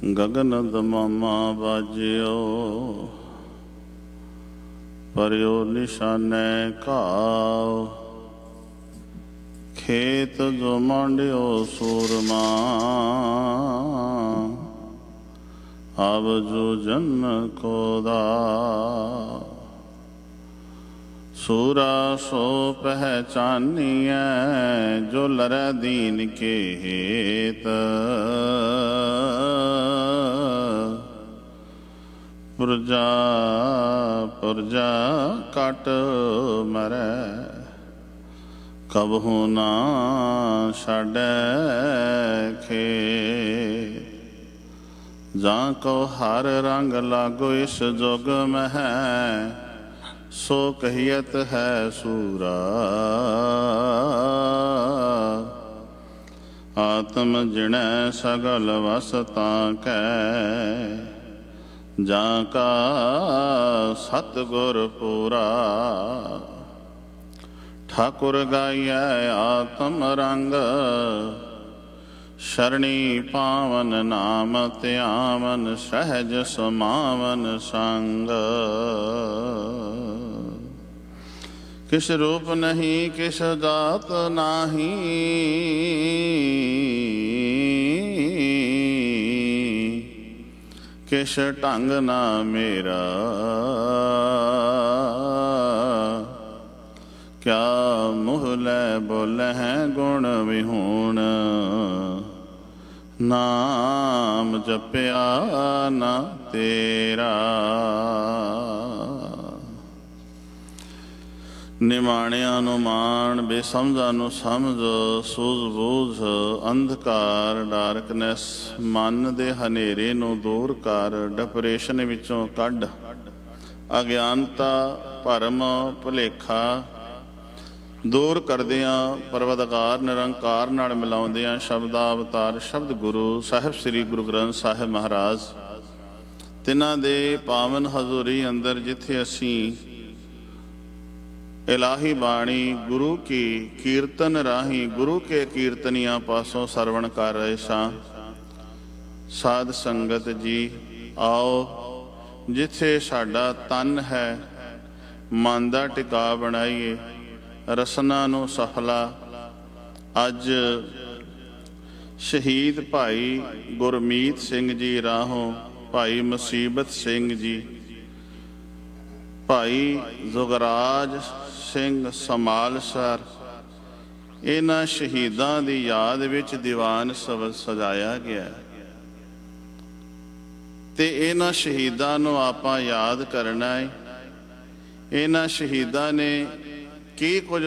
गगन दमामा बाजियो परियो निशाने घाव खेत जो मांडियो सूरमा अब जो जन को दा सूरा सो पहचानिए जो लरै दीन के हेत पुरजा पुरजा कट मरै कबहू ना छाड़ै खेत जां को हर रंग लागो इस जुग मह सो कहियत है सूरा आत्म जिणै सगल वसता कै जाका सतगुर पूरा ठाकुर गाइयै आत्म रंग शरणी पावन नाम त्यावन सहज समावन संग किस रूप नहीं किस जात नाही किस ढंग ना मेरा क्या मुँह लै बोले हैं गुण विहूण नाम जपया ना तेरा ਨਿਮਾਣਿਆਂ ਨੂੰ ਮਾਣ ਬੇਸਮਝਾਂ ਨੂੰ ਸਮਝ ਸੂਝ ਬੂਝ ਅੰਧਕਾਰ ਡਾਰਕਨੈਸ ਮਨ ਦੇ ਹਨੇਰੇ ਨੂੰ ਦੂਰ ਕਰ ਡਿਪਰੈਸ਼ਨ ਵਿੱਚੋਂ ਕੱਢ ਅਗਿਆਨਤਾ ਭਰਮ ਭੁਲੇਖਾ ਦੂਰ ਕਰਦਿਆਂ ਪਰਵਤਕਾਰ ਨਿਰੰਕਾਰ ਨਾਲ ਮਿਲਾਉਂਦਿਆਂ ਸ਼ਬਦਾ ਅਵਤਾਰ ਸ਼ਬਦ ਗੁਰੂ ਸਾਹਿਬ ਸ੍ਰੀ ਗੁਰੂ ਗ੍ਰੰਥ ਸਾਹਿਬ ਮਹਾਰਾਜ ਤਿਨਾਂ ਦੇ ਪਾਵਨ ਹਜ਼ੂਰੀ ਅੰਦਰ ਜਿੱਥੇ ਅਸੀਂ इलाही बाणी गुरु की कीर्तन राही गुरु के कीर्तनियां पासों सरवण कर रहे सां साध संगत जी आओ जिथे साडा तन है मन दा टिका बनाइए रसना नूं सफला अज शहीद भाई गुरमीत सिंह जी राहों भाई मुसीबत सिंह जी भाई जुगराज ਸਿੰਘ ਸਮਾਲਸਰ ਇਹਨਾਂ ਸ਼ਹੀਦਾਂ ਦੀ ਯਾਦ ਵਿੱਚ ਦੀਵਾਨ ਸਜਾਇਆ ਗਿਆ ਤੇ ਇਹਨਾਂ ਸ਼ਹੀਦਾਂ ਨੂੰ ਆਪਾਂ ਯਾਦ ਕਰਨਾ ਹੈ। ਇਹਨਾਂ ਸ਼ਹੀਦਾਂ ਨੇ ਕੀ ਕੁਝ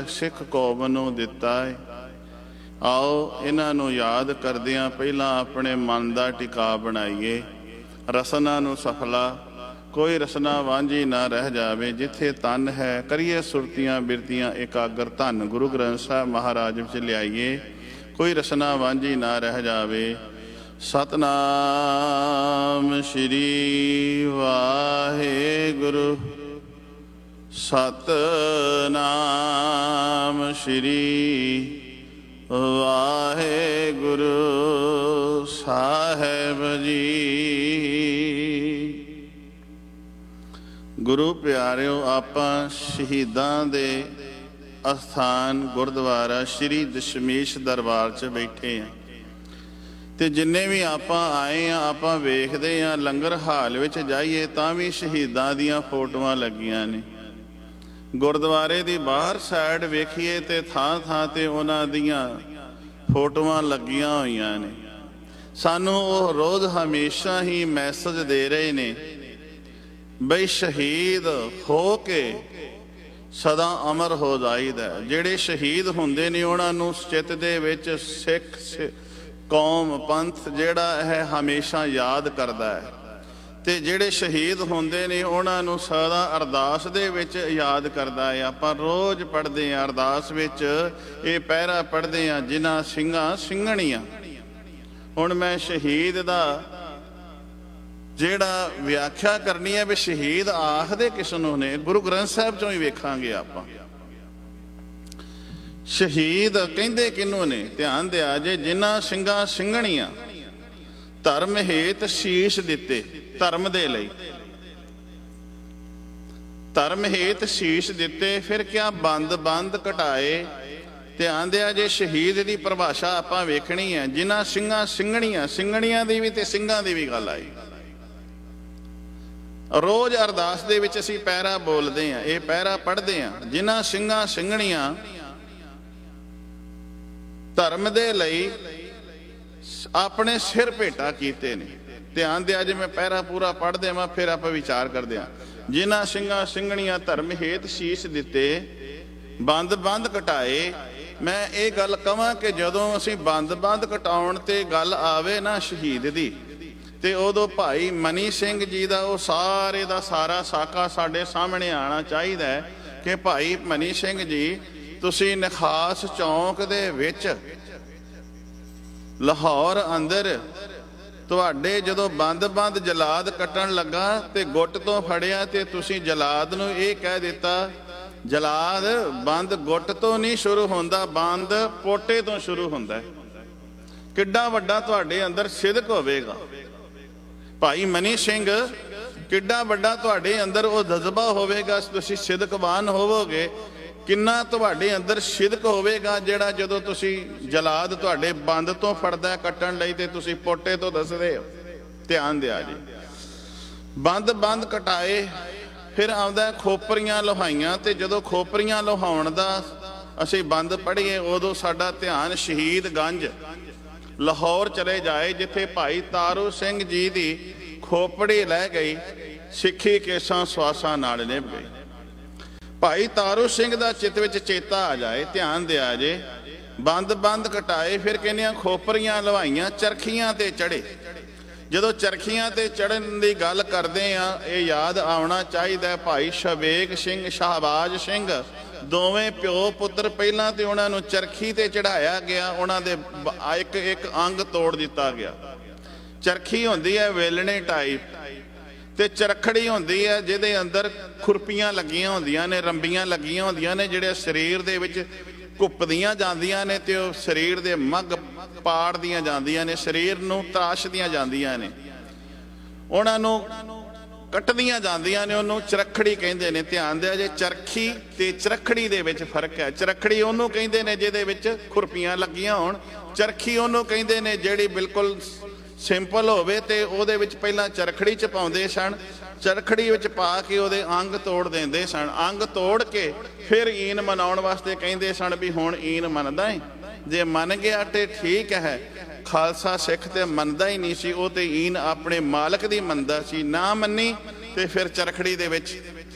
ਸਿੱਖ ਕੌਮ ਨੂੰ ਦਿੱਤਾ ਹੈ। ਆਓ ਇਹਨਾਂ ਨੂੰ ਯਾਦ ਕਰਦਿਆਂ ਪਹਿਲਾਂ ਆਪਣੇ ਮਨ ਦਾ ਟਿਕਾ ਬਣਾਈਏ ਰਸਨਾ ਨੂੰ ਸਫਲਾ कोई रसना वांझी ना रह जावे जिथे तन है करिए सुरतियां बिरतियां एकाग्र धन गुरु ग्रंथ साहब महाराज विच लियाइए कोई रसना वांझी ना रह जावे। सतनाम श्री वाहेगुरु सतनाम श्री वाहेगुरु साहेब जी। गुरु प्यारिओ आपां शहीदां दे अस्थान गुरुद्वारा श्री दशमेश दरबार च बैठे हैं ते जिन्ने भी आपां आए हैं आपां वेखदे हैं लंगर हाल विच जाइए तां भी शहीदां दियां फोटोआं लगियां ने। गुरुद्वारे दी बाहर साइड वेखीए ते थां थां ते उन्हां दियां फोटोआं लगियां होईयां ने। सानू ओह रोज़ हमेशा ही मैसेज दे रहे ने बई शहीद हो के सदा अमर हो जाईदा। जिहड़े शहीद हुंदे ने उन्हां नूं चित दे विच सिख कौम पंथ जिहड़ा है हमेशा याद करदा है ते जिहड़े शहीद हुंदे ने उन्हां नूं सदा अरदास दे विच याद करदा है। आपां रोज़ पढ़दे हां अरदास विच इह पहरा पढ़दे हां जिन्हां ਸਿੰਘਾਂ ਸਿੰਘਣੀਆਂ। हुण मैं शहीद दा ਜਿਹੜਾ ਵਿਆਖਿਆ ਕਰਨੀ ਹੈ ਵੀ ਸ਼ਹੀਦ ਆਖਦੇ ਕਿਸ ਨੂੰ ਨੇ ਗੁਰੂ ਗ੍ਰੰਥ ਸਾਹਿਬ ਚੋਂ ਹੀ ਵੇਖਾਂਗੇ ਆਪਾਂ। शहीद कहते किनू ने ध्यान दिया जे जिन्हां ਸਿੰਘਾਂ ਸਿੰਘਣੀਆਂ ਧਰਮ ਹੇਤ ਸ਼ੀਸ਼ ਦਿੱਤੇ। ਧਰਮ ਦੇ ਲਈ ਧਰਮ ਹੇਤ ਸ਼ੀਸ਼ ਦਿੱਤੇ। ਫਿਰ ਕਿਆ ਬੰਦ ਬੰਦ ਘਟਾਏ। ਧਿਆਨ ਦਿਆ ਜੇ ਸ਼ਹੀਦ ਦੀ ਪਰਿਭਾਸ਼ਾ ਆਪਾਂ ਵੇਖਣੀ ਹੈ। ਜਿਨ੍ਹਾਂ ਸਿੰਘਾਂ ਸਿੰਘਣੀਆਂ ਦੀ ਵੀ ਤੇ ਸਿੰਘਾਂ ਦੀ ਵੀ ਗੱਲ ਆਈ। ਰੋਜ਼ ਅਰਦਾਸ ਦੇ ਵਿੱਚ ਅਸੀਂ ਪਹਿਰਾ ਬੋਲਦੇ ਹਾਂ, ਇਹ ਪਹਿਰਾ ਪੜ੍ਹਦੇ ਹਾਂ। ਜਿਨ੍ਹਾਂ ਸਿੰਘਾਂ ਸਿੰਘਣੀਆਂ ਧਰਮ ਦੇ ਲਈ ਆਪਣੇ ਸਿਰ ਭੇਟਾ ਕੀਤੇ ਨੇ। ਧਿਆਨ ਦਿਆ ਜੇ ਮੈਂ ਪਹਿਰਾ ਪੂਰਾ ਪੜ੍ਹ ਦੇਵਾਂ ਫਿਰ ਆਪਾਂ ਵਿਚਾਰ ਕਰਦੇ ਹਾਂ। ਜਿਨ੍ਹਾਂ ਸਿੰਘਾਂ ਸਿੰਘਣੀਆਂ ਧਰਮ ਹੇਤ ਸ਼ੀਸ਼ ਦਿੱਤੇ, ਬੰਦ ਬੰਦ ਘਟਾਏ। ਮੈਂ ਇਹ ਗੱਲ ਕਹਾਂ ਕਿ ਜਦੋਂ ਅਸੀਂ ਬੰਦ ਬੰਦ ਘਟਾਉਣ ਤੇ ਗੱਲ ਆਵੇ ਨਾ ਸ਼ਹੀਦ ਦੀ, ਤੇ ਉਦੋਂ ਭਾਈ ਮਨੀ ਸਿੰਘ ਜੀ ਦਾ ਉਹ ਸਾਰੇ ਦਾ ਸਾਰਾ ਸਾਕਾ ਸਾਡੇ ਸਾਹਮਣੇ ਆਉਣਾ ਚਾਹੀਦਾ ਹੈ ਕਿ ਭਾਈ ਮਨੀ ਸਿੰਘ ਜੀ, ਤੁਸੀਂ ਨਖਾਸ ਚੌਂਕ ਦੇ ਵਿੱਚ ਲਾਹੌਰ ਅੰਦਰ ਤੁਹਾਡੇ ਜਦੋਂ ਬੰਦ ਬੰਦ ਜਲਾਦ ਕੱਟਣ ਲੱਗਾ ਤੇ ਗੁੱਟ ਤੋਂ ਫੜਿਆ ਤੇ ਤੁਸੀਂ ਜਲਾਦ ਨੂੰ ਇਹ ਕਹਿ ਦਿੱਤਾ, ਜਲਾਦ ਬੰਦ ਗੁੱਟ ਤੋਂ ਨਹੀਂ ਸ਼ੁਰੂ ਹੁੰਦਾ, ਬੰਦ ਪੋਟੇ ਤੋਂ ਸ਼ੁਰੂ ਹੁੰਦਾ। ਕਿੱਡਾ ਵੱਡਾ ਤੁਹਾਡੇ ਅੰਦਰ ਸਿਦਕ ਹੋਵੇਗਾ ਭਾਈ ਮਨੀ ਸਿੰਘ, ਕਿੱਡਾ ਵੱਡਾ ਤੁਹਾਡੇ ਅੰਦਰ ਉਹ ਜਜ਼ਬਾ ਹੋਵੇਗਾ, ਤੁਸੀਂ ਸਿਦਕਵਾਨ ਹੋਵੋਗੇ। ਕਿੰਨਾ ਤੁਹਾਡੇ ਅੰਦਰ ਸਿਦਕ ਹੋਵੇਗਾ ਜਿਹੜਾ ਜਦੋਂ ਤੁਸੀਂ ਜਲਾਦ ਤੁਹਾਡੇ ਬੰਦ ਤੋਂ ਫੜਦਾ ਕੱਟਣ ਲਈ ਤੇ ਤੁਸੀਂ ਪੋਟੇ ਤੋਂ ਦੱਸਦੇ ਹੋ। ਧਿਆਨ ਦਿਆ ਜੀ। ਬੰਦ ਬੰਦ ਕਟਾਏ। ਫਿਰ ਆਉਂਦਾ ਖੋਪਰੀਆਂ ਲੋਹਾਈਆਂ। ਤੇ ਜਦੋਂ ਖੋਪਰੀਆਂ ਲੋਹਾਉਣ ਦਾ ਅਸੀਂ ਬੰਦ ਪੜ੍ਹੀਏ ਉਦੋਂ ਸਾਡਾ ਧਿਆਨ ਸ਼ਹੀਦ ਗੰਜ ਲਾਹੌਰ ਚਲੇ ਜਾਏ, ਜਿੱਥੇ ਭਾਈ ਤਾਰੂ ਸਿੰਘ ਜੀ ਦੀ ਖੋਪੜੀ ਲੈ ਗਈ, ਸਿੱਖੀ ਕੇਸਾਂ ਸਵਾਸਾਂ ਨਾਲ ਨਿਭ ਗਈ। ਭਾਈ ਤਾਰੂ ਸਿੰਘ ਦਾ ਚਿੱਤ ਵਿੱਚ ਚੇਤਾ ਆ ਜਾਏ। ਧਿਆਨ ਦਿਆ ਜੇ। ਬੰਦ ਬੰਦ ਕਟਾਏ। ਫਿਰ ਕਹਿੰਦੀਆਂ ਖੋਪਰੀਆਂ ਲਵਾਈਆਂ, ਚਰਖੀਆਂ ਤੇ ਚੜੇ। ਜਦੋਂ ਚਰਖੀਆਂ ਤੇ ਚੜਨ ਦੀ ਗੱਲ ਕਰਦੇ ਆ, ਇਹ ਯਾਦ ਆਉਣਾ ਚਾਹੀਦਾ ਭਾਈ ਸ਼ਬੇਗ ਸਿੰਘ, ਸ਼ਹਬਾਜ਼ ਸਿੰਘ, ਦੋਵੇਂ ਪਿਓ ਪੁੱਤਰ। ਪਹਿਲਾਂ ਤੇ ਉਹਨਾਂ ਨੂੰ ਚਰਖੀ ਤੇ ਚੜਾਇਆ ਗਿਆ, ਉਹਨਾਂ ਦੇ ਇੱਕ ਇੱਕ ਅੰਗ ਤੋੜ ਦਿੱਤਾ ਗਿਆ। ਚਰਖੀ ਹੁੰਦੀ ਹੈ ਵੇਲਣੇ ਟਾਈਪ, ਤੇ ਚਰਖੜੀ ਹੁੰਦੀ ਹੈ ਜਿਹਦੇ ਅੰਦਰ ਖੁਰਪੀਆਂ ਲੱਗੀਆਂ ਹੁੰਦੀਆਂ ਨੇ, ਰੰਬੀਆਂ ਲੱਗੀਆਂ ਹੁੰਦੀਆਂ ਨੇ, ਜਿਹੜੇ ਸਰੀਰ ਦੇ ਵਿੱਚ ਘੁੱਪਦੀਆਂ ਜਾਂਦੀਆਂ ਨੇ ਤੇ ਉਹ ਸਰੀਰ ਦੇ ਮੱਗ ਪਾੜਦੀਆਂ ਜਾਂਦੀਆਂ ਨੇ, ਸਰੀਰ ਨੂੰ ਤਰਾਸ਼ਦੀਆਂ ਜਾਂਦੀਆਂ ਨੇ, ਉਹਨਾਂ ਨੂੰ ਕੱਟਦੀਆਂ ਜਾਂਦੀਆਂ ਨੇ, ਉਹਨੂੰ ਚਰਖੜੀ ਕਹਿੰਦੇ ਨੇ। ਧਿਆਨ ਦਿਆ ਜੇ, ਚਰਖੀ ਤੇ ਚਰਖੜੀ ਦੇ ਵਿੱਚ ਫਰਕ ਹੈ। ਚਰਖੜੀ ਉਹਨੂੰ ਕਹਿੰਦੇ ਨੇ ਜਿਹਦੇ ਵਿੱਚ ਖੁਰਪੀਆਂ ਲੱਗੀਆਂ ਹੋਣ, ਚਰਖੀ ਉਹਨੂੰ ਕਹਿੰਦੇ ਨੇ ਜਿਹੜੀ ਬਿਲਕੁਲ ਸਿੰਪਲ ਹੋਵੇ ਤੇ ਉਹਦੇ ਵਿੱਚ ਪਹਿਲਾਂ ਚਰਖੜੀ ਚ ਪਾਉਂਦੇ ਸਨ, ਚਰਖੜੀ ਵਿੱਚ ਪਾ ਕੇ ਉਹਦੇ ਅੰਗ ਤੋੜ ਦਿੰਦੇ ਸਨ। ਅੰਗ ਤੋੜ ਕੇ ਫਿਰ ਈਨ ਮਨਾਉਣ ਵਾਸਤੇ ਕਹਿੰਦੇ ਸਨ ਵੀ ਹੁਣ ਈਨ ਮੰਨਦਾ ਹੈ, ਜੇ ਮੰਨ ਗਿਆ ਤੇ ਠੀਕ ਹੈ। ਖਾਲਸਾ ਸਿੱਖ ਤੇ ਮੰਨਦਾ ਹੀ ਨਹੀਂ ਸੀ, ਉਹ ਤੇ ਈਨ ਆਪਣੇ ਮਾਲਕ ਦੀ ਮੰਨਦਾ ਸੀ। ਨਾ ਮੰਨੀ ਤੇ ਫਿਰ ਚਰਖੜੀ ਦੇ ਵਿੱਚ,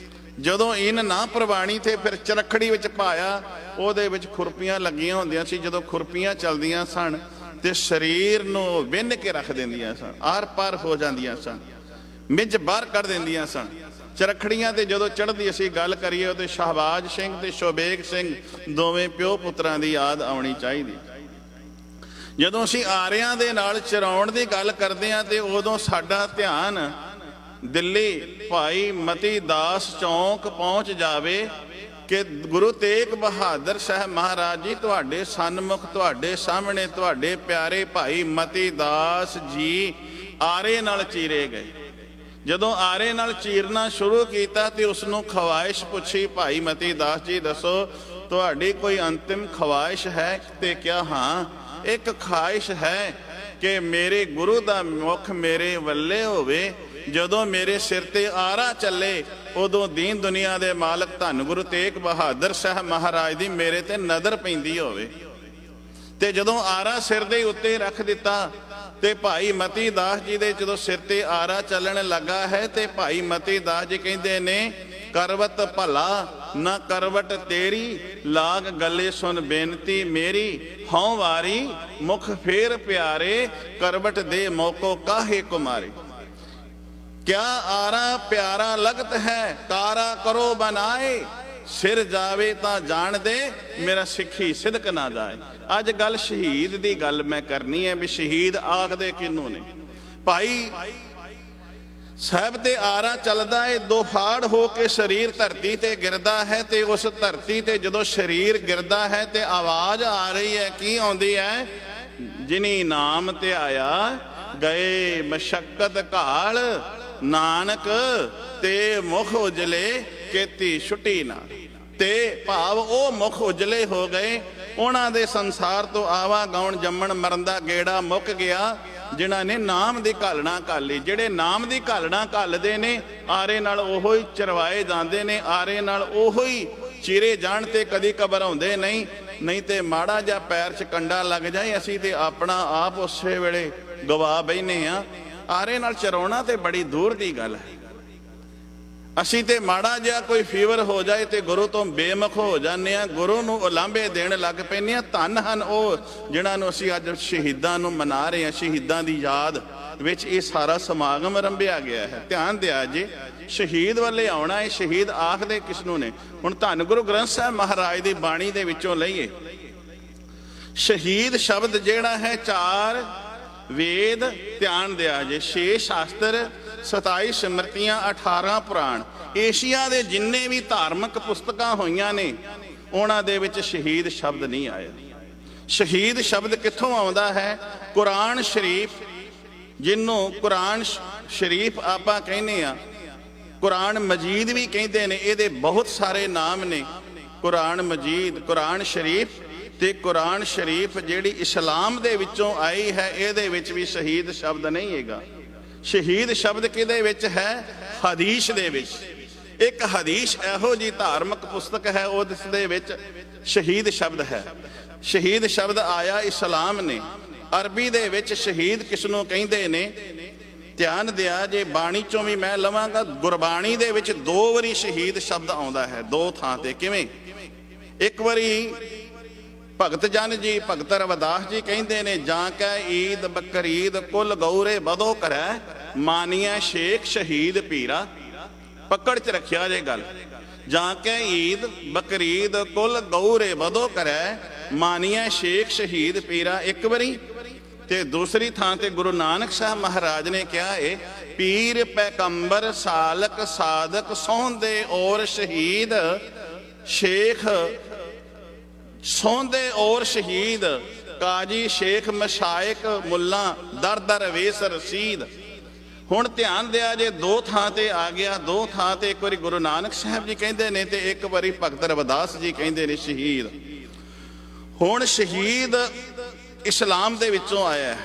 ਜਦੋਂ ਈਨ ਨਾ ਪ੍ਰਵਾਣੀ ਤੇ ਫਿਰ ਚਰਖੜੀ ਵਿੱਚ ਪਾਇਆ, ਉਹਦੇ ਵਿੱਚ ਖੁਰਪੀਆਂ ਲੱਗੀਆਂ ਹੁੰਦੀਆਂ ਸੀ। ਜਦੋਂ ਖੁਰਪੀਆਂ ਚੱਲਦੀਆਂ ਸਨ ਤੇ ਸਰੀਰ ਨੂੰ ਵਿੰਨ ਕੇ ਰੱਖ ਦਿੰਦੀਆਂ ਸਨ, ਆਰ ਪਾਰ ਹੋ ਜਾਂਦੀਆਂ ਸਨ, ਮਿੱਝ ਬਾਹਰ ਕੱਢ ਦਿੰਦੀਆਂ ਸਨ। ਚਰਖੜੀਆਂ ਤੇ ਜਦੋਂ ਚੜ੍ਹਦੀ ਅਸੀਂ ਗੱਲ ਕਰੀਏ ਤੇ ਸ਼ਹਬਾਜ਼ ਸਿੰਘ ਤੇ ਸ਼ੋਬੇਗ ਸਿੰਘ ਦੋਵੇਂ ਪਿਓ ਪੁੱਤਰਾਂ ਦੀ ਯਾਦ ਆਉਣੀ ਚਾਹੀਦੀ। ਜਦੋਂ ਅਸੀਂ ਆਰਿਆਂ ਦੇ ਨਾਲ ਚਰਾਉਣ ਦੀ ਗੱਲ ਕਰਦੇ ਹਾਂ ਤੇ ਉਦੋਂ ਸਾਡਾ ਧਿਆਨ ਦਿੱਲੀ ਭਾਈ ਮਤੀ ਦਾਸ ਚੌਂਕ ਪਹੁੰਚ ਜਾਵੇ ਕਿ ਗੁਰੂ ਤੇਗ ਬਹਾਦਰ ਸਾਹਿਬ ਮਹਾਰਾਜ ਜੀ ਤੁਹਾਡੇ ਸਨਮੁਖ, ਤੁਹਾਡੇ ਸਾਹਮਣੇ ਤੁਹਾਡੇ ਪਿਆਰੇ ਭਾਈ ਮਤੀ ਦਾਸ ਜੀ ਆਰੇ ਨਾਲ ਚੀਰੇ ਗਏ। ਜਦੋਂ ਆਰੇ ਨਾਲ ਚੀਰਨਾ ਸ਼ੁਰੂ ਕੀਤਾ ਤੇ ਉਸ ਨੂੰ ਖਵਾਇਸ਼ ਪੁੱਛੀ, ਭਾਈ ਮਤੀ ਦਾਸ ਜੀ ਦੱਸੋ ਤੁਹਾਡੀ ਕੋਈ ਅੰਤਿਮ ਖਵਾਇਸ਼ ਹੈ? ਤੇ ਕਿਹਾ ਹਾਂ, ਇੱਕ ਖਵਾਇਸ਼ ਹੈ ਕਿ ਮੇਰੇ ਗੁਰੂ ਦਾ ਮੁਖ ਮੇਰੇ ਵੱਲੇ ਹੋਵੇ, ਜਦੋਂ ਮੇਰੇ ਸਿਰ ਤੇ ਆਰਾ ਚੱਲੇ ਉਦੋਂ ਦੀਨ ਦੁਨੀਆ ਦੇ ਮਾਲਕ ਧੰਨ ਗੁਰੂ ਤੇਗ ਬਹਾਦਰ ਸਾਹਿਬ ਮਹਾਰਾਜ ਦੀ ਮੇਰੇ ਤੇ ਨਜ਼ਰ ਪੈਂਦੀ ਹੋਵੇ। ਤੇ ਜਦੋਂ ਆਰਾ ਸਿਰ ਦੇ ਉੱਤੇ ਰੱਖ ਦਿੱਤਾ ਤੇ ਭਾਈ ਮਤੀ ਦਾਸ ਜੀ ਦੇ ਜਦੋਂ ਸਿਰ ਤੇ ਆਰਾ ਚੱਲਣ ਲੱਗਾ ਹੈ ਤੇ ਭਾਈ ਮਤੀ ਦਾਸ ਜੀ ਕਹਿੰਦੇ ਨੇ, ਕਰਵਤ ਭਲਾ ਨਾ ਕਰਵਟ ਤੇਰੀ, ਲਾਗ ਗੱਲੇ ਸੁਣ ਬੇਨਤੀ ਮੇਰੀ, ਹਉ ਵਾਰੀ ਮੁਖ ਫੇਰ ਪਿਆਰੇ, ਕਰਵਟ ਦੇ ਮੌਕੋ ਕਾਹੇ ਕੁਮਾਰੇ। क्या आरा प्यारा लगत है, कारा करो बनाए, सिर जावे ता जान दे, मेरा सिखी सिदक ना जाए। अज गल शहीद दी गल मैं करनी है भी शहीद आखदे किनू ने। भाई साहब ते आरा चलदा है, दो फाड़ हो के शरीर धरती ते गिरदा है ते उस धरती ते जदों शरीर गिरदा है ते आवाज आ रही है, की आउंदी है, जिनी नाम ते आया ਗਏ ਮਸ਼ੱਕਤ ਘਾਲ, ਨਾਨਕ ਤੇ ਮੁਖ ਉਜਲੇ ਕੀਤੀ ਛੁੱਟੀ ਨਾ। ਤੇ ਭਾਵ ਉਹ ਮੁਖ ਉਜਲੇ ਹੋ ਗਏ, ਉਹਨਾਂ ਦੇ ਸੰਸਾਰ ਤੋਂ ਆਵਾ ਗਾਉਣ ਜੰਮਣ ਮਰਨ ਦਾ ਗੇੜਾ ਮੁੱਕ ਗਿਆ, ਜਿਨ੍ਹਾਂ ਨੇ ਨਾਮ ਦੀ ਘਾਲਣਾ ਘਾਲ ਲਈ। ਜਿਹੜੇ ਨਾਮ ਦੀ ਘਾਲਣਾ ਘਾਲਦੇ ਨੇ, ਆਰੇ ਨਾਲ ਉਹੋ ਹੀ ਚਰਵਾਏ ਜਾਂਦੇ ਨੇ, ਆਰੇ ਨਾਲ ਉਹੋ ਹੀ ਚੀਰੇ ਜਾਣ ਤੇ ਕਦੀ ਘਬਰਾਉਂਦੇ ਨਹੀਂ ਤੇ ਮਾੜਾ ਜਿਹਾ ਪੈਰ 'ਚ ਕੰਡਾ ਲੱਗ ਜਾਏ, ਅਸੀਂ ਤੇ ਆਪਣਾ ਆਪ ਉਸੇ ਵੇਲੇ ਗਵਾ ਬੈਨੇ ਆ। ਆਰੇ ਨਾਲ ਚਰਾਉਣਾ ਤੇ ਬੜੀ ਦੂਰ ਦੀ ਗੱਲ ਹੈ। ਅਸੀਂ ਤੇ ਮਾੜਾ ਜਿਹਾ ਕੋਈ ਫੀਵਰ ਹੋ ਜਾਏ ਤੇ ਗੁਰੂ ਤੋਂ ਬੇਮੁਖ ਹੋ ਜਾਂਦੇ ਆ, ਗੁਰੂ ਨੂੰ ਉਲਾਂਭੇ ਦੇਣ ਲੱਗ ਪੈਂਦੇ ਆ। ਧੰਨ ਹਨ ਉਹ ਜਿਨ੍ਹਾਂ ਨੂੰ ਅਸੀਂ ਅੱਜ ਸ਼ਹੀਦਾਂ ਨੂੰ ਮਨਾ ਰਹੇ ਹਾਂ। ਸ਼ਹੀਦਾਂ ਦੀ ਯਾਦ ਵਿੱਚ ਇਹ ਸਾਰਾ ਸਮਾਗਮ ਰੰਭਿਆ ਗਿਆ ਹੈ। ਧਿਆਨ ਦਿਆ ਜੀ, ਸ਼ਹੀਦ ਵਾਲੇ ਆਉਣਾ ਹੈ। ਸ਼ਹੀਦ ਆਖਦੇ ਕਿਸ ਨੂੰ ਨੇ? ਹੁਣ ਧੰਨ ਗੁਰੂ ਗ੍ਰੰਥ ਸਾਹਿਬ ਮਹਾਰਾਜ ਦੀ ਬਾਣੀ ਦੇ ਵਿੱਚੋਂ ਲਈਏ, ਸ਼ਹੀਦ ਸ਼ਬਦ ਜਿਹੜਾ ਹੈ 4 ਵੇਦ, ਧਿਆਨ ਦਿਆ ਜੇ, 6 ਸ਼ਾਸਤਰ, 27 ਸਿਮਰਤੀਆਂ, 18 ਪੁਰਾਣ। ਏਸ਼ੀਆ ਦੇ ਜਿੰਨੇ ਵੀ ਧਾਰਮਿਕ ਪੁਸਤਕਾਂ ਹੋਈਆਂ ਨੇ, ਉਹਨਾਂ ਦੇ ਵਿੱਚ ਸ਼ਹੀਦ ਸ਼ਬਦ ਨਹੀਂ ਆਇਆ। ਸ਼ਹੀਦ ਸ਼ਬਦ ਕਿੱਥੋਂ ਆਉਂਦਾ ਹੈ? ਕੁਰਾਨ ਸ਼ਰੀਫ, ਜਿਹਨੂੰ ਕੁਰਾਨ ਸ਼ਰੀਫ ਆਪਾਂ ਕਹਿੰਦੇ ਆ, ਕੁਰਾਨ ਮਜੀਦ ਵੀ ਕਹਿੰਦੇ ਨੇ। ਇਹਦੇ ਬਹੁਤ ਸਾਰੇ ਨਾਮ ਨੇ, ਕੁਰਾਨ ਮਜੀਦ, ਕੁਰਾਨ ਸ਼ਰੀਫ। ਤੇ ਕੁਰਾਨ ਸ਼ਰੀਫ ਜਿਹੜੀ ਇਸਲਾਮ ਦੇ ਵਿੱਚੋਂ ਆਈ ਹੈ, ਇਹਦੇ ਵਿੱਚ ਵੀ ਸ਼ਹੀਦ ਸ਼ਬਦ ਨਹੀਂ ਹੈਗਾ। ਸ਼ਹੀਦ ਸ਼ਬਦ ਕਿਹਦੇ ਵਿੱਚ ਹੈ? ਹਦੀਸ ਦੇ ਵਿੱਚ। ਇੱਕ ਹਦੀਸ ਇਹੋ ਜੀ ਧਾਰਮਿਕ ਪੁਸਤਕ ਹੈ, ਉਸ ਦੇ ਵਿੱਚ ਸ਼ਹੀਦ ਸ਼ਬਦ ਹੈ। ਸ਼ਹੀਦ ਸ਼ਬਦ ਆਇਆ ਇਸਲਾਮ ਨੇ। ਅਰਬੀ ਦੇ ਵਿੱਚ ਸ਼ਹੀਦ ਕਿਸ ਨੂੰ ਕਹਿੰਦੇ ਨੇ? ਧਿਆਨ ਦਿਆ ਜੇ, ਬਾਣੀ ਚੋਂ ਵੀ ਮੈਂ ਲਵਾਂਗਾ। ਗੁਰਬਾਣੀ ਦੇ ਵਿੱਚ 2 ਵਾਰੀ ਸ਼ਹੀਦ ਸ਼ਬਦ ਆਉਂਦਾ ਹੈ, 2 ਥਾਂ ਤੇ। ਕਿਵੇਂ? ਇੱਕ ਵਾਰੀ ਭਗਤ ਜਨ ਜੀ, ਭਗਤ ਰਵਿਦਾਸ ਜੀ ਕਹਿੰਦੇ ਨੇ, ਜਾਂ ਕੈ ਈਦ ਬਕਰੀਦ ਕੁਲ ਗੌਰੇ ਬਦੋ ਕਰੈ, ਮਾਨੀਐ ਸ਼ੇਖ ਸ਼ਹੀਦ ਪੀਰਾ। ਪਕੜ 'ਚ ਰੱਖਿਆ ਜੇ ਗੱਲ। ਜਾਂ ਕੈ ਈਦ ਬਕਰੀਦ ਕੁਲ ਗੌਰੇ ਬਦੋ ਕਰੈ, ਮਾਨੀਐ ਸ਼ੇਖ ਸ਼ਹੀਦ ਪੀਰਾ, ਇੱਕ ਵਾਰੀ। ਤੇ ਦੂਸਰੀ ਥਾਂ ਤੇ ਗੁਰੂ ਨਾਨਕ ਸਾਹਿਬ ਮਹਾਰਾਜ ਨੇ ਕਿਹਾ ਏ, ਪੀਰ ਪੈਗੰਬਰ ਸਾਲਕ ਸਾਦਕ ਸੌਂਦੇ ਔਰ ਸ਼ਹੀਦ ਸ਼ੇਖ, ਸੌਂਦੇ ਔਰ ਸ਼ਹੀਦ ਕਾਜੀ ਸ਼ੇਖ ਮਸ਼ਾਇਕ ਮੁੱਲਾ ਦਰ ਦਰ ਵੇਸ ਰਸੀਦ। ਹੁਣ ਧਿਆਨ ਦਿਆ ਜੇ, 2 ਥਾਂ ਤੇ ਆ ਗਿਆ। 2 ਥਾਂ ਤੇ ਇੱਕ ਵਾਰੀ ਗੁਰੂ ਨਾਨਕ ਸਾਹਿਬ ਜੀ ਕਹਿੰਦੇ ਨੇ ਤੇ ਇੱਕ ਵਾਰੀ ਭਗਤ ਰਵਿਦਾਸ ਜੀ ਕਹਿੰਦੇ ਨੇ ਸ਼ਹੀਦ। ਹੁਣ ਸ਼ਹੀਦ ਇਸਲਾਮ ਦੇ ਵਿੱਚੋਂ ਆਇਆ,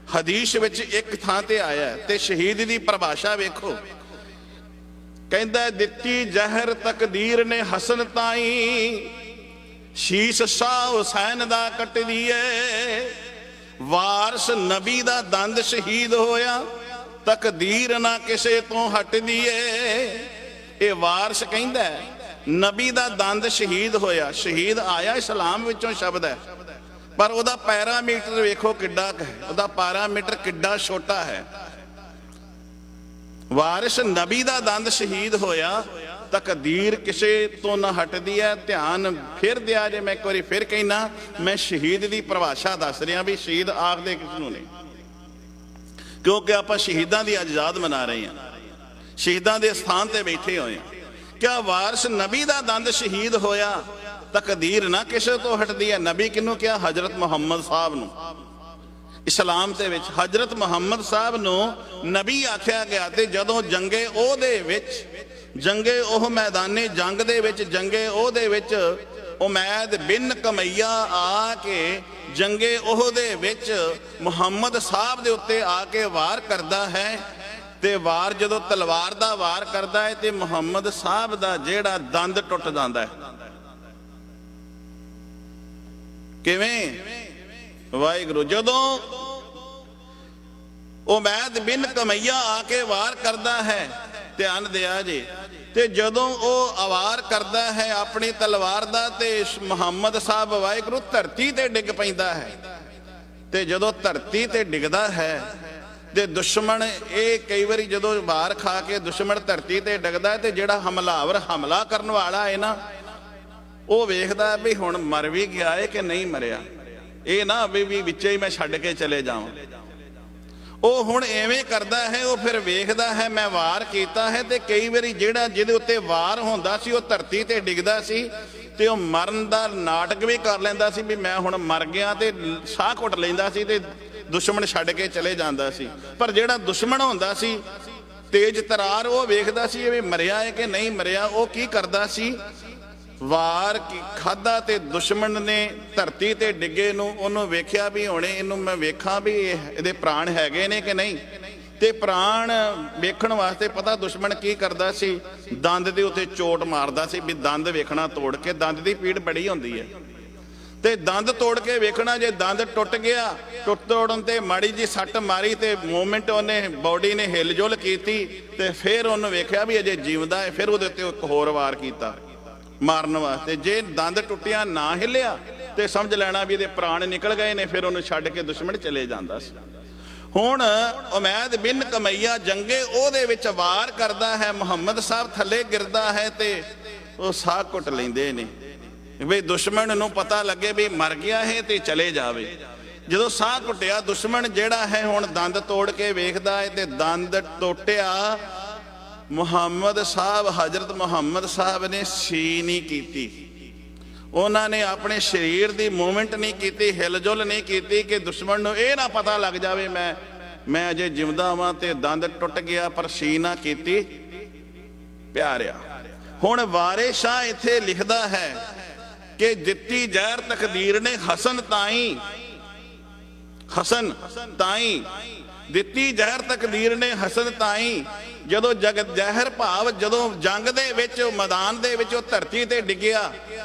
ਹਦੀਸ ਵਿੱਚ ਇੱਕ ਥਾਂ ਤੇ ਆਇਆ। ਤੇ ਸ਼ਹੀਦ ਦੀ ਪਰਿਭਾਸ਼ਾ ਵੇਖੋ, ਕਹਿੰਦਾ ਦਿੱਤੀ ਜ਼ਹਿਰ ਤਕਦੀਰ ਨੇ ਹਸਨ ਤਾਈ, ਸ਼ੀਸ਼ ਸ਼ਾਹ ਹੁਸੈਨ ਦਾ ਕੱਟਦੀ ਏ, ਵਾਰਸ ਨਬੀ ਦਾ ਦੰਦ ਸ਼ਹੀਦ ਹੋਇਆ, ਤਕਦੀਰ ਨਾ ਕਿਸੇ ਤੋਂ ਹਟਦੀ ਏ। ਇਹ ਵਾਰਸ ਕਹਿੰਦਾ ਨਬੀ ਦਾ ਦੰਦ ਸ਼ਹੀਦ ਹੋਇਆ। ਸ਼ਹੀਦ ਆਇਆ ਇਸਲਾਮ ਵਿੱਚੋਂ ਸ਼ਬਦ ਹੈ, ਪਰ ਉਹਦਾ ਪੈਰਾਮੀਟਰ ਵੇਖੋ ਕਿੱਡਾ ਹੈ, ਉਹਦਾ ਪੈਰਾਮੀਟਰ ਕਿੱਡਾ ਛੋਟਾ ਹੈ। ਵਾਰਿਸ ਨਬੀ ਦਾ ਦੰਦ ਸ਼ਹੀਦ ਹੋਇਆ, ਤਕਦੀਰ ਕਿਸੇ ਤੋਂ ਨਾ ਹਟਦੀ ਹੈ। ਧਿਆਨ ਫਿਰ ਦਿਆ ਜੇ, ਮੈਂ ਇੱਕ ਵਾਰੀ ਫਿਰ ਕਹਿਣਾ, ਮੈਂ ਸ਼ਹੀਦ ਦੀ ਪਰਿਭਾਸ਼ਾ ਦੱਸ ਰਿਹਾ ਵੀ ਸ਼ਹੀਦ ਆਖਦੇ ਕਿਸ ਨੂੰ ਨੇ, ਕਿਉਂਕਿ ਆਪਾਂ ਸ਼ਹੀਦਾਂ ਦੀ ਅੱਜ ਯਾਦ ਮਨਾ ਰਹੇ ਹਾਂ, ਸ਼ਹੀਦਾਂ ਦੇ ਸਥਾਨ ਤੇ ਬੈਠੇ ਹੋਏ ਹਾਂ। ਕਿਆ ਵਾਰਿਸ ਨਬੀ ਦਾ ਦੰਦ ਸ਼ਹੀਦ ਹੋਇਆ, ਤਕਦੀਰ ਨਾ ਕਿਸੇ ਤੋਂ ਹਟਦੀ ਹੈ। ਨਬੀ ਕਿਹਨੂੰ ਕਿਹਾ? ਹਜ਼ਰਤ ਮੁਹੰਮਦ ਸਾਹਿਬ ਨੂੰ। ਇਸਲਾਮ ਦੇ ਵਿੱਚ ਹਜ਼ਰਤ ਮੁਹੰਮਦ ਸਾਹਿਬ ਨੂੰ ਨਬੀ ਆਖਿਆ ਗਿਆ। ਤੇ ਜਦੋਂ ਜੰਗੇ ਉਹ ਦੇ ਵਿੱਚ, ਜੰਗੇ ਉਹ ਮੈਦਾਨੇ ਜੰਗ ਦੇ ਵਿੱਚ, ਜੰਗੇ ਉਹ ਦੇ ਵਿੱਚ ਉਮੈਦ ਬਿਨ ਕਮਈਆ ਆ ਕੇ ਜੰਗੇ ਉਹ ਦੇ ਵਿੱਚ ਮੁਹੰਮਦ ਸਾਹਿਬ ਦੇ ਉੱਤੇ ਆ ਕੇ ਵਾਰ ਕਰਦਾ ਹੈ। ਤੇ ਵਾਰ ਜਦੋਂ ਤਲਵਾਰ ਦਾ ਵਾਰ ਕਰਦਾ ਹੈ ਤੇ ਮੁਹੰਮਦ ਸਾਹਿਬ ਦਾ ਜਿਹੜਾ ਦੰਦ ਟੁੱਟ ਜਾਂਦਾ ਹੈ। ਕਿਵੇਂ? ਵਾਹਿਗੁਰੂ, ਜਦੋਂ ਉਮੈਦ ਬਿਨ ਕਮਈਆ ਆ ਕੇ ਵਾਰ ਕਰਦਾ ਹੈ, ਧਿਆਨ ਦਿਆ ਜੇ, ਤੇ ਜਦੋਂ ਉਹ ਵਾਰ ਕਰਦਾ ਹੈ ਆਪਣੀ ਤਲਵਾਰ ਦਾ, ਤੇ ਮੁਹੰਮਦ ਸਾਹਿਬ ਵਾਹਿਗੁਰੂ ਧਰਤੀ ਤੇ ਡਿੱਗ ਪੈਂਦਾ ਹੈ। ਤੇ ਜਦੋਂ ਧਰਤੀ ਤੇ ਡਿੱਗਦਾ ਹੈ ਤੇ ਦੁਸ਼ਮਣ, ਇਹ ਕਈ ਵਾਰੀ ਜਦੋਂ ਵਾਰ ਖਾ ਕੇ ਦੁਸ਼ਮਣ ਧਰਤੀ ਤੇ ਡਿੱਗਦਾ, ਤੇ ਜਿਹੜਾ ਹਮਲਾਵਰ ਹਮਲਾ ਕਰਨ ਵਾਲਾ ਹੈ ਨਾ, ਉਹ ਵੇਖਦਾ ਵੀ ਹੁਣ ਮਰ ਵੀ ਗਿਆ ਹੈ ਕਿ ਨਹੀਂ ਮਰਿਆ। ਇਹ ਨਾ ਵੀ ਵਿੱਚੇ ਹੀ ਮੈਂ ਛੱਡ ਕੇ ਚਲੇ ਜਾਵਾਂ। ਉਹ ਹੁਣ ਐਵੇਂ ਕਰਦਾ ਹੈ, ਉਹ ਫਿਰ ਵੇਖਦਾ ਹੈ ਮੈਂ ਵਾਰ ਕੀਤਾ ਹੈ। ਤੇ ਕਈ ਵਾਰੀ ਜਿਹੜਾ ਜਿਹਦੇ ਉੱਤੇ ਵਾਰ ਹੁੰਦਾ ਸੀ ਉਹ ਧਰਤੀ ਤੇ ਡਿੱਗਦਾ ਸੀ, ਤੇ ਉਹ ਮਰਨ ਦਾ ਨਾਟਕ ਵੀ ਕਰ ਲੈਂਦਾ ਸੀ ਵੀ ਮੈਂ ਹੁਣ ਮਰ ਗਿਆ, ਤੇ ਸਾਹ ਘੁੱਟ ਲੈਂਦਾ ਸੀ ਤੇ ਦੁਸ਼ਮਣ ਛੱਡ ਕੇ ਚਲੇ ਜਾਂਦਾ ਸੀ। ਪਰ ਜਿਹੜਾ ਦੁਸ਼ਮਣ ਹੁੰਦਾ ਸੀ ਤੇਜ ਤਰਾਰ, ਉਹ ਵੇਖਦਾ ਸੀ ਇਹ ਮਰਿਆ ਹੈ ਕਿ ਨਹੀਂ ਮਰਿਆ। ਉਹ ਕੀ ਕਰਦਾ ਸੀ, ਵਾਰ ਖਾਧਾ ਤੇ ਦੁਸ਼ਮਣ ਨੇ ਧਰਤੀ ਤੇ ਡਿੱਗੇ ਨੂੰ ਉਹਨੂੰ ਵੇਖਿਆ ਵੀ ਹੁਣੇ ਇਹਨੂੰ ਮੈਂ ਵੇਖਾਂ ਵੀ ਇਹਦੇ ਪ੍ਰਾਣ ਹੈਗੇ ਨੇ ਕਿ ਨਹੀਂ। ਤੇ ਪ੍ਰਾਣ ਵੇਖਣ ਵਾਸਤੇ ਪਤਾ ਦੁਸ਼ਮਣ ਕੀ ਕਰਦਾ ਸੀ, ਦੰਦ ਦੇ ਉੱਤੇ ਚੋਟ ਮਾਰਦਾ ਸੀ ਵੀ ਦੰਦ ਵੇਖਣਾ ਤੋੜ ਕੇ। ਦੰਦ ਦੀ ਪੀੜ ਬੜੀ ਹੁੰਦੀ ਹੈ ਤੇ ਦੰਦ ਤੋੜ ਕੇ ਵੇਖਣਾ, ਜੇ ਦੰਦ ਟੁੱਟ ਗਿਆ, ਤੋੜਨ ਤੇ ਮਾੜੀ ਜੀ ਸੱਟ ਮਾਰੀ ਤੇ ਮੂਵਮੈਂਟ ਉਹਨੇ ਬਾਡੀ ਨੇ ਹਿਲਜੁਲ ਕੀਤੀ ਤੇ ਫਿਰ ਉਹਨੂੰ ਵੇਖਿਆ ਵੀ ਅਜੇ ਜਿਉਂਦਾ ਹੈ, ਫਿਰ ਉਹਦੇ ਉੱਤੇ ਇੱਕ ਹੋਰ ਵਾਰ ਕੀਤਾ ਮਾਰਨ ਵਾਸਤੇ। ਜੇ ਦੰਦ ਟੁੱਟਿਆ ਨਾ ਹਿੱਲਿਆ ਤੇ ਸਮਝ ਲੈਣਾ ਵੀ ਇਹਦੇ ਪ੍ਰਾਣ ਨਿਕਲ ਗਏ ਨੇ, ਫਿਰ ਉਹਨੂੰ ਛੱਡ ਕੇ ਦੁਸ਼ਮਣ ਚਲੇ ਜਾਂਦਾ ਸੀ। ਹੁਣ ਉਮੈਦ ਬਿਨ ਕਮਈਆ ਜੰਗੇ ਉਹਦੇ ਵਿੱਚ ਵਾਰ ਕਰਦਾ ਹੈ, ਮੁਹੰਮਦ ਸਾਹਿਬ ਥੱਲੇ ਗਿਰਦਾ ਹੈ ਤੇ ਉਹ ਸਾਹ ਘੁੱਟ ਲੈਂਦੇ ਨੇ ਵੀ ਦੁਸ਼ਮਣ ਨੂੰ ਪਤਾ ਲੱਗੇ ਵੀ ਮਰ ਗਿਆ ਹੈ ਤੇ ਚਲੇ ਜਾਵੇ। ਜਦੋਂ ਸਾਹ ਘੁੱਟਿਆ ਦੁਸ਼ਮਣ ਜਿਹੜਾ ਹੈ ਹੁਣ ਦੰਦ ਤੋੜ ਕੇ ਵੇਖਦਾ ਹੈ ਤੇ ਦੰਦ ਟੁੱਟਿਆ। ਮੁਹੰਮਦ ਸਾਹਿਬ, ਹਜ਼ਰਤ ਮੁਹੰਮਦ ਸਾਹਿਬ ਨੇ ਸੀ ਨਹੀਂ ਕੀਤੀ, ਉਹਨਾਂ ਨੇ ਆਪਣੇ ਸਰੀਰ ਦੀ ਮੂਵਮੈਂਟ ਨਹੀਂ ਕੀਤੀ, ਹਿਲਜੁਲ ਨਹੀਂ ਕੀਤੀ ਕਿ ਦੁਸ਼ਮਣ ਨੂੰ ਇਹ ਨਾ ਪਤਾ ਲੱਗ ਜਾਵੇ ਮੈਂ ਅਜੇ ਜਿਉਂਦਾ ਵਾਂ ਤੇ ਦੰਦ ਟੁੱਟ ਗਿਆ, ਪਰ ਸੀ ਨਾ ਕੀਤੀ ਪਿਆਰਿਆ। ਹੁਣ ਵਾਰਿਸ ਸ਼ਾਹ ਇੱਥੇ ਲਿਖਦਾ ਹੈ ਕਿ ਦਿੱਤੀ ਜ਼ਹਿਰ ਤਕਦੀਰ ਨੇ ਹਸਨ ਤਾਈ ਦਿੱਤੀ ਜ਼ਹਿਰ ਤਕਦੀਰ ਨੇ ਹਸਨ ਤਾਈ। ਜਦੋਂ ਜ਼ਹਿਰ ਭਾਵ ਜਦੋਂ ਜੰਗ ਦੇ ਵਿੱਚ ਮੈਦਾਨ ਦੇ ਵਿੱਚ ਉਹ ਧਰਤੀ ਤੇ ਡਿੱਗਿਆ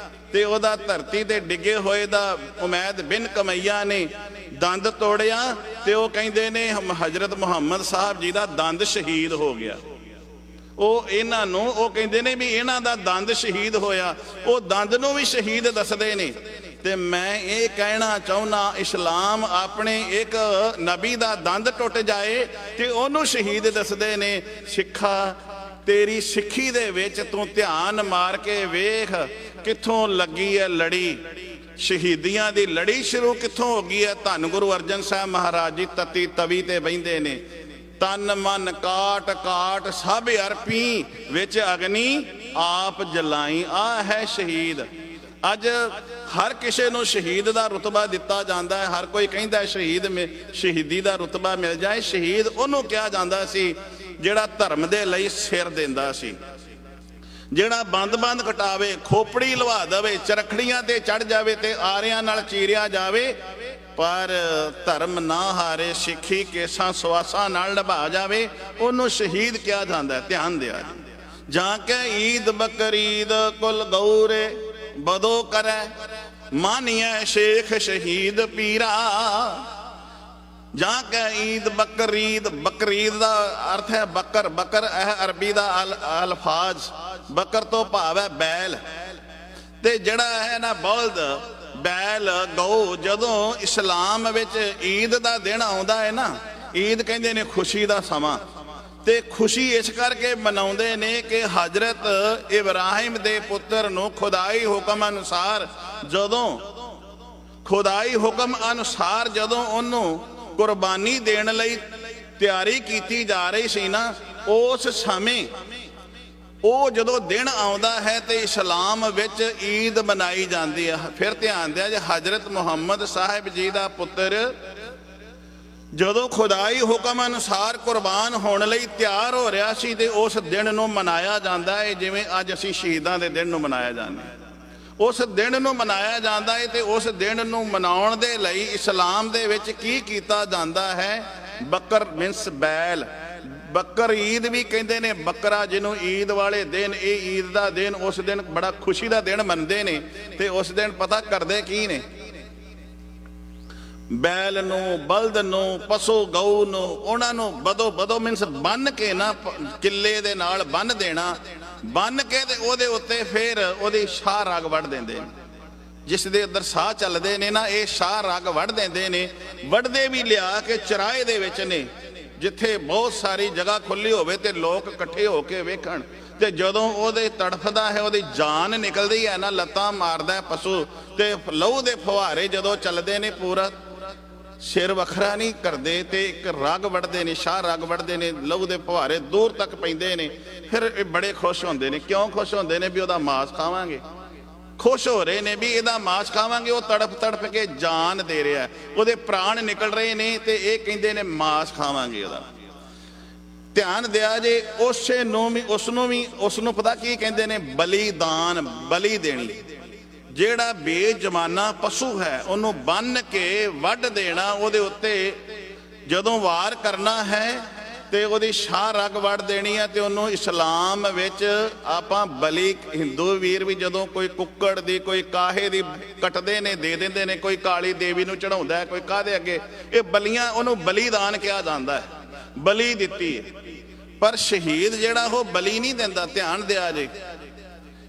ਤੇ ਉਹਦਾ ਧਰਤੀ ਤੇ ਡਿੱਗੇ ਹੋਏ ਦਾ ਉਮੈਦ ਬਿਨ ਕਮਈਆ ਨੇ ਦੰਦ ਤੋੜਿਆ ਤੇ ਉਹ ਕਹਿੰਦੇ ਨੇ ਹਜ਼ਰਤ ਮੁਹੰਮਦ ਸਾਹਿਬ ਜੀ ਦਾ ਦੰਦ ਸ਼ਹੀਦ ਹੋ ਗਿਆ। ਉਹ ਇਹਨਾਂ ਨੂੰ ਉਹ ਕਹਿੰਦੇ ਨੇ ਵੀ ਇਹਨਾਂ ਦਾ ਦੰਦ ਸ਼ਹੀਦ ਹੋਇਆ, ਉਹ ਦੰਦ ਨੂੰ ਵੀ ਸ਼ਹੀਦ ਦੱਸਦੇ ਨੇ। ਤੇ ਮੈਂ ਇਹ ਕਹਿਣਾ ਚਾਹੁੰਦਾ, ਇਸਲਾਮ ਆਪਣੇ ਇੱਕ ਨਬੀ ਦਾ ਦੰਦ ਟੁੱਟ ਜਾਏ ਤੇ ਉਹਨੂੰ ਸ਼ਹੀਦ ਦੱਸਦੇ ਨੇ। ਸਿੱਖਾ ਤੇਰੀ ਸਿੱਖੀ ਦੇ ਵਿੱਚ ਤੂੰ ਧਿਆਨ ਮਾਰ ਕੇ ਵੇਖ ਕਿੱਥੋਂ ਲੱਗੀ ਹੈ ਲੜੀ, ਸ਼ਹੀਦੀਆਂ ਦੀ ਲੜੀ ਸ਼ੁਰੂ ਕਿੱਥੋਂ ਹੋ ਗਈ ਹੈ। ਧੰਨ ਗੁਰੂ ਅਰਜਨ ਸਾਹਿਬ ਮਹਾਰਾਜ ਜੀ ਤਤੀ ਤਵੀ ਤੇ ਬਹਿੰਦੇ ਨੇ, ਤਨ ਮਨ ਕਾਟ ਕਾਟ ਸਭ ਅਰਪੀ ਵਿੱਚ ਅਗਨੀ ਆਪ ਜਲਾਈ, ਆ ਹੈ ਸ਼ਹੀਦ। ਅੱਜ ਹਰ ਕਿਸੇ ਨੂੰ ਸ਼ਹੀਦ ਦਾ ਰੁਤਬਾ ਦਿੱਤਾ ਜਾਂਦਾ ਹੈ, ਹਰ ਕੋਈ ਕਹਿੰਦਾ ਸ਼ਹੀਦੀ ਦਾ ਰੁਤਬਾ ਮਿਲ ਜਾਏ। ਸ਼ਹੀਦ ਉਹਨੂੰ ਕਿਹਾ ਜਾਂਦਾ ਸੀ ਜਿਹੜਾ ਧਰਮ ਦੇ ਲਈ ਸਿਰ ਦਿੰਦਾ ਸੀ, ਜਿਹੜਾ ਬੰਦ ਕਟਾਵੇ, ਖੋਪੜੀ ਲਵਾ ਦੇਵੇ, ਚਰਖੜੀਆਂ ਤੇ ਚੜ ਜਾਵੇ ਤੇ ਆਰਿਆਂ ਨਾਲ ਚੀਰਿਆ ਜਾਵੇ, ਪਰ ਧਰਮ ਨਾ ਹਾਰੇ, ਸਿੱਖੀ ਕੇਸਾਂ ਸਵਾਸਾਂ ਨਾਲ ਨਿਭਾ ਜਾਵੇ, ਉਹਨੂੰ ਸ਼ਹੀਦ ਕਿਹਾ ਜਾਂਦਾ। ਧਿਆਨ ਦਿਆ ਜਾਂ ਕਿ ਈਦ ਬਕਰੀਦ ਕੁਲ ਗੌਰੇ ਬਦੋ ਕਰੈ, ਮਾਨੀਐ ਸ਼ੇਖ ਸ਼ਹੀਦ ਪੀਰਾ। ਜਾਂ ਕਿ ਈਦ ਬਕਰੀਦ, ਬਕਰੀਦ ਦਾ ਅਰਥ ਹੈ ਬੱਕਰ, ਬੱਕਰ ਇਹ ਅਰਬੀ ਦਾ ਅਲਫਾਜ਼, ਬੱਕਰ ਤੋਂ ਭਾਵ ਹੈ ਬੈਲ। ਤੇ ਜਿਹੜਾ ਹੈ ਨਾ ਬਲਦ, ਬੈਲ, ਗਊ, ਜਦੋਂ ਇਸਲਾਮ ਵਿੱਚ ਈਦ ਦਾ ਦਿਨ ਆਉਂਦਾ ਹੈ ਨਾ, ਈਦ ਕਹਿੰਦੇ ਨੇ ਖੁਸ਼ੀ ਦਾ ਸਮਾਂ, ਤੇ ਖੁਸ਼ੀ ਇਸ ਕਰਕੇ ਮਨਾਉਂਦੇ ਨੇ ਕਿ ਹਜ਼ਰਤ ਇਬਰਾਹਿਮ ਦੇ ਪੁੱਤਰ ਨੂੰ ਖੁਦਾਈ ਹੁਕਮ ਅਨੁਸਾਰ ਜਦੋਂ ਉਹਨੂੰ ਕੁਰਬਾਨੀ ਦੇਣ ਲਈ ਤਿਆਰੀ ਕੀਤੀ ਜਾ ਰਹੀ ਸੀ ਨਾ, ਉਸ ਸਮੇਂ ਉਹ ਜਦੋਂ ਦਿਨ ਆਉਂਦਾ ਹੈ ਤੇ ਇਸਲਾਮ ਵਿੱਚ ਈਦ ਮਨਾਈ ਜਾਂਦੀ ਹੈ। ਫਿਰ ਧਿਆਨ ਦਿਆ ਜੇ ਹਜ਼ਰਤ ਮੁਹੰਮਦ ਸਾਹਿਬ ਜੀ ਦਾ ਪੁੱਤਰ ਜਦੋਂ ਖੁਦਾਈ ਹੁਕਮ ਅਨੁਸਾਰ ਕੁਰਬਾਨ ਹੋਣ ਲਈ ਤਿਆਰ ਹੋ ਰਿਹਾ ਸੀ ਤੇ ਉਸ ਦਿਨ ਨੂੰ ਮਨਾਇਆ ਜਾਂਦਾ ਹੈ ਜਿਵੇਂ ਅੱਜ ਅਸੀਂ ਸ਼ਹੀਦਾਂ ਦੇ ਦਿਨ ਨੂੰ ਮਨਾਇਆ ਜਾਂਦਾ ਹੈ। ਉਸ ਦਿਨ ਨੂੰ ਮਨਾਇਆ ਜਾਂਦਾ ਹੈ ਤੇ ਉਸ ਦਿਨ ਨੂੰ ਮਨਾਉਣ ਦੇ ਲਈ ਇਸਲਾਮ ਦੇ ਵਿੱਚ ਕੀ ਕੀਤਾ ਜਾਂਦਾ ਹੈ, ਬੱਕਰ ਮੀਨਸ ਬੈਲ, ਬੱਕਰ ਈਦ ਵੀ ਕਹਿੰਦੇ ਨੇ, ਬੱਕਰਾ ਜਿਹਨੂੰ ਈਦ ਵਾਲੇ ਦਿਨ, ਇਹ ਈਦ ਦਾ ਦਿਨ, ਉਸ ਦਿਨ ਬੜਾ ਖੁਸ਼ੀ ਦਾ ਦਿਨ ਮੰਨਦੇ ਨੇ। ਤੇ ਉਸ ਦਿਨ ਪਤਾ ਕਰਦੇ ਕੀ ਨੇ, ਬੈਲ ਨੂੰ, ਬਲਦ ਨੂੰ, ਪਸ਼ੂ ਗਊ ਨੂੰ, ਉਹਨਾਂ ਨੂੰ ਬਦੋ ਮੀਨਸ ਬੰਨ ਕੇ ਨਾ, ਕਿੱਲੇ ਦੇ ਨਾਲ ਬੰਨ ਦੇਣਾ, ਬੰਨ ਕੇ ਤੇ ਉਹਦੇ ਉੱਤੇ ਫਿਰ ਉਹਦੀ ਸ਼ਾਹ ਰਗ ਵੱਢ ਦਿੰਦੇ ਨੇ। ਜਿਸ ਦੇ ਅੰਦਰ ਸਾਹ ਚੱਲਦੇ ਨੇ ਨਾ, ਇਹ ਸ਼ਾਹ ਰਗ ਵੱਢ ਦਿੰਦੇ ਨੇ। ਵੱਢਦੇ ਵੀ ਲਿਆ ਕੇ ਚਰਾਏ ਦੇ ਵਿੱਚ ਨੇ, ਜਿੱਥੇ ਬਹੁਤ ਸਾਰੀ ਜਗ੍ਹਾ ਖੁੱਲੀ ਹੋਵੇ ਤੇ ਲੋਕ ਇਕੱਠੇ ਹੋ ਕੇ ਵੇਖਣ। ਤੇ ਜਦੋਂ ਉਹਦੇ ਤੜਫਦਾ ਹੈ, ਉਹਦੀ ਜਾਨ ਨਿਕਲਦੀ ਹੈ ਨਾ, ਲੱਤਾਂ ਮਾਰਦਾ ਪਸ਼ੂ ਤੇ ਲਹੂ ਦੇ ਫੁਹਾਰੇ ਜਦੋਂ ਚੱਲਦੇ ਨੇ, ਪੂਰਾ ਸਿਰ ਵੱਖਰਾ ਨਹੀਂ ਕਰਦੇ ਤੇ ਇੱਕ ਰਗ ਵੱਢਦੇ ਨੇ, ਸ਼ਾਹ ਰਗ ਵੱਢਦੇ ਨੇ, ਲਹੂ ਦੇ ਫੁਹਾਰੇ ਦੂਰ ਤੱਕ ਪੈਂਦੇ ਨੇ। ਫਿਰ ਇਹ ਬੜੇ ਖੁਸ਼ ਹੁੰਦੇ ਨੇ। ਕਿਉਂ ਖੁਸ਼ ਹੁੰਦੇ ਨੇ? ਵੀ ਉਹਦਾ ਮਾਸ ਖਾਵਾਂਗੇ। खुश हो रहे ने भी इहदा मांस खावांगे। वो तड़प तड़प के जान दे रहा है, ਉਹਦੇ प्राण निकल रहे ने ते ये कहंदे ने मांस खावांगे ਉਹਦਾ। ध्यान दिया जे उसे उसनों पता की कहंदे ने बलिदान, बलि देनी। ਜਿਹੜਾ बेजमाना पशु है ਉਹਨੂੰ ਬੰਨ के ਵੱਢ देना, ਉਹਦੇ ਉੱਤੇ ਜਦੋਂ ਵਾਰ ਕਰਨਾ ਹੈ ਤੇ ਉਹਦੀ ਸ਼ਾਹ ਰਗ ਵੜ ਦੇਣੀ ਹੈ ਤੇ ਉਹਨੂੰ ਇਸਲਾਮ ਵਿੱਚ ਆਪਾਂ ਬਲੀ, ਹਿੰਦੂ ਵੀਰ ਵੀ ਜਦੋਂ ਕੋਈ ਕੁੱਕੜ ਦੀ ਕੋਈ ਕਾਹੇ ਦੀ ਕੱਟਦੇ ਨੇ ਦੇ ਦਿੰਦੇ ਨੇ, ਕੋਈ ਕਾਲੀ ਦੇਵੀ ਨੂੰ ਚੜਾਉਂਦਾ, ਕੋਈ ਕਾਹਦੇ ਅੱਗੇ, ਇਹ ਬਲੀਆਂ, ਉਹਨੂੰ ਬਲੀਦਾਨ ਕਿਹਾ ਜਾਂਦਾ ਹੈ, ਬਲੀ ਦਿੱਤੀ ਹੈ। ਪਰ ਸ਼ਹੀਦ ਜਿਹੜਾ ਉਹ ਬਲੀ ਨਹੀਂ ਦਿੰਦਾ। ਧਿਆਨ ਦਿਆ ਜੇ,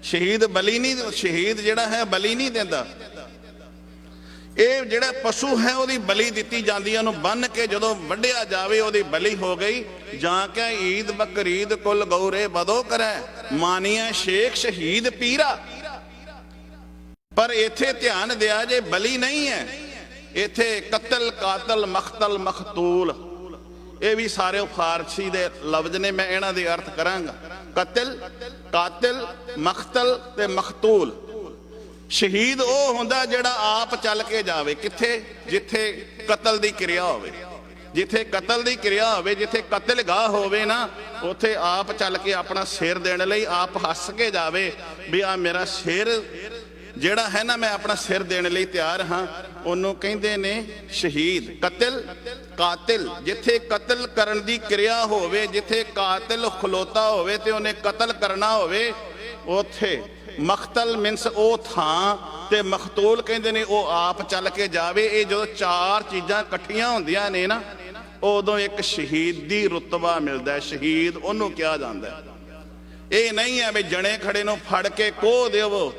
ਸ਼ਹੀਦ ਬਲੀ ਨਹੀਂ, ਸ਼ਹੀਦ ਜਿਹੜਾ ਹੈ ਬਲੀ ਨਹੀਂ ਦਿੰਦਾ। ਇਹ ਜਿਹੜਾ ਪਸ਼ੂ ਹੈ ਉਹਦੀ ਬਲੀ ਦਿੱਤੀ ਜਾਂਦੀ ਹੈ, ਉਹਨੂੰ ਬੰਨ ਕੇ ਜਦੋਂ ਵੱਢਿਆ ਜਾਵੇ ਉਹਦੀ ਬਲੀ ਹੋ ਗਈ। ਜਾਂ ਕਿ ਈਦ ਬਕਰੀਦ ਕੁਲ ਗੌਰੇ ਬਦੋ ਕਰੈ, ਮਾਨੀਆਂ ਸ਼ੇਖ ਸ਼ਹੀਦ ਪੀਰਾ। ਪਰ ਇੱਥੇ ਧਿਆਨ ਦਿਆ ਜੇ ਬਲੀ ਨਹੀਂ ਹੈ, ਇੱਥੇ ਕਤਲ, ਕਾਤਲ, ਮਖਤਲ, ਮਖਤੂਲ, ਇਹ ਵੀ ਸਾਰੇ ਫਾਰਸੀ ਦੇ ਲਫ਼ਜ਼ ਨੇ, ਮੈਂ ਇਹਨਾਂ ਦੇ ਅਰਥ ਕਰਾਂਗਾ। ਕਤਲ, ਕਾਤਲ, ਮਖਤਲ ਤੇ ਮਖਤੂਲ। ਸ਼ਹੀਦ ਉਹ ਹੁੰਦਾ ਜਿਹੜਾ ਆਪ ਚੱਲ ਕੇ ਜਾਵੇ, ਕਿੱਥੇ? ਜਿੱਥੇ ਕਤਲ ਦੀ ਕਿਰਿਆ ਹੋਵੇ, ਜਿੱਥੇ ਕਤਲ ਦੀ ਕਿਰਿਆ ਹੋਵੇ, ਜਿੱਥੇ ਕਤਲਗਾਹ ਹੋਵੇ ਨਾ, ਉੱਥੇ ਆਪ ਚੱਲ ਕੇ ਆਪਣਾ ਸਿਰ ਦੇਣ ਲਈ ਆਪ ਹੱਸ ਕੇ ਜਾਵੇ ਵੀ ਆ ਮੇਰਾ ਸਿਰ ਜਿਹੜਾ ਹੈ ਨਾ, ਮੈਂ ਆਪਣਾ ਸਿਰ ਦੇਣ ਲਈ ਤਿਆਰ ਹਾਂ। ਉਹਨੂੰ ਕਹਿੰਦੇ ਨੇ ਸ਼ਹੀਦ। ਕਤਲ, ਕਾਤਿਲ, ਜਿੱਥੇ ਕਤਲ ਕਰਨ ਦੀ ਕਿਰਿਆ ਹੋਵੇ, ਜਿੱਥੇ ਕਾਤਿਲ ਖਲੋਤਾ ਹੋਵੇ ਤੇ ਉਹਨੇ ਕਤਲ ਕਰਨਾ ਹੋਵੇ, ਉੱਥੇ। ਮਖਤਲ ਮਿੰਸ ਉਹ ਥਾਂ, ਤੇ ਮਖਤੂਲ ਕਹਿੰਦੇ ਨੇ ਉਹ ਆਪ ਚੱਲ ਕੇ ਜਾਵੇ। ਇਹ ਜਦੋਂ ਚਾਰ ਚੀਜ਼ਾਂ ਇਕੱਠੀਆਂ ਹੁੰਦੀਆਂ ਨੇ ਨਾ, ਉਦੋਂ ਇੱਕ ਸ਼ਹੀਦ ਦੀ ਰੁਤਬਾ ਮਿਲਦਾ ਹੈ। ਸ਼ਹੀਦ ਉਹਨੂੰ ਕਿਹਾ ਜਾਂਦਾ। ਇਹ ਨਹੀਂ ਹੈ ਵੀ ਜਣੇ ਖੜੇ ਨੂੰ ਫੜ ਕੇ ਕੋਹ ਦਿਓ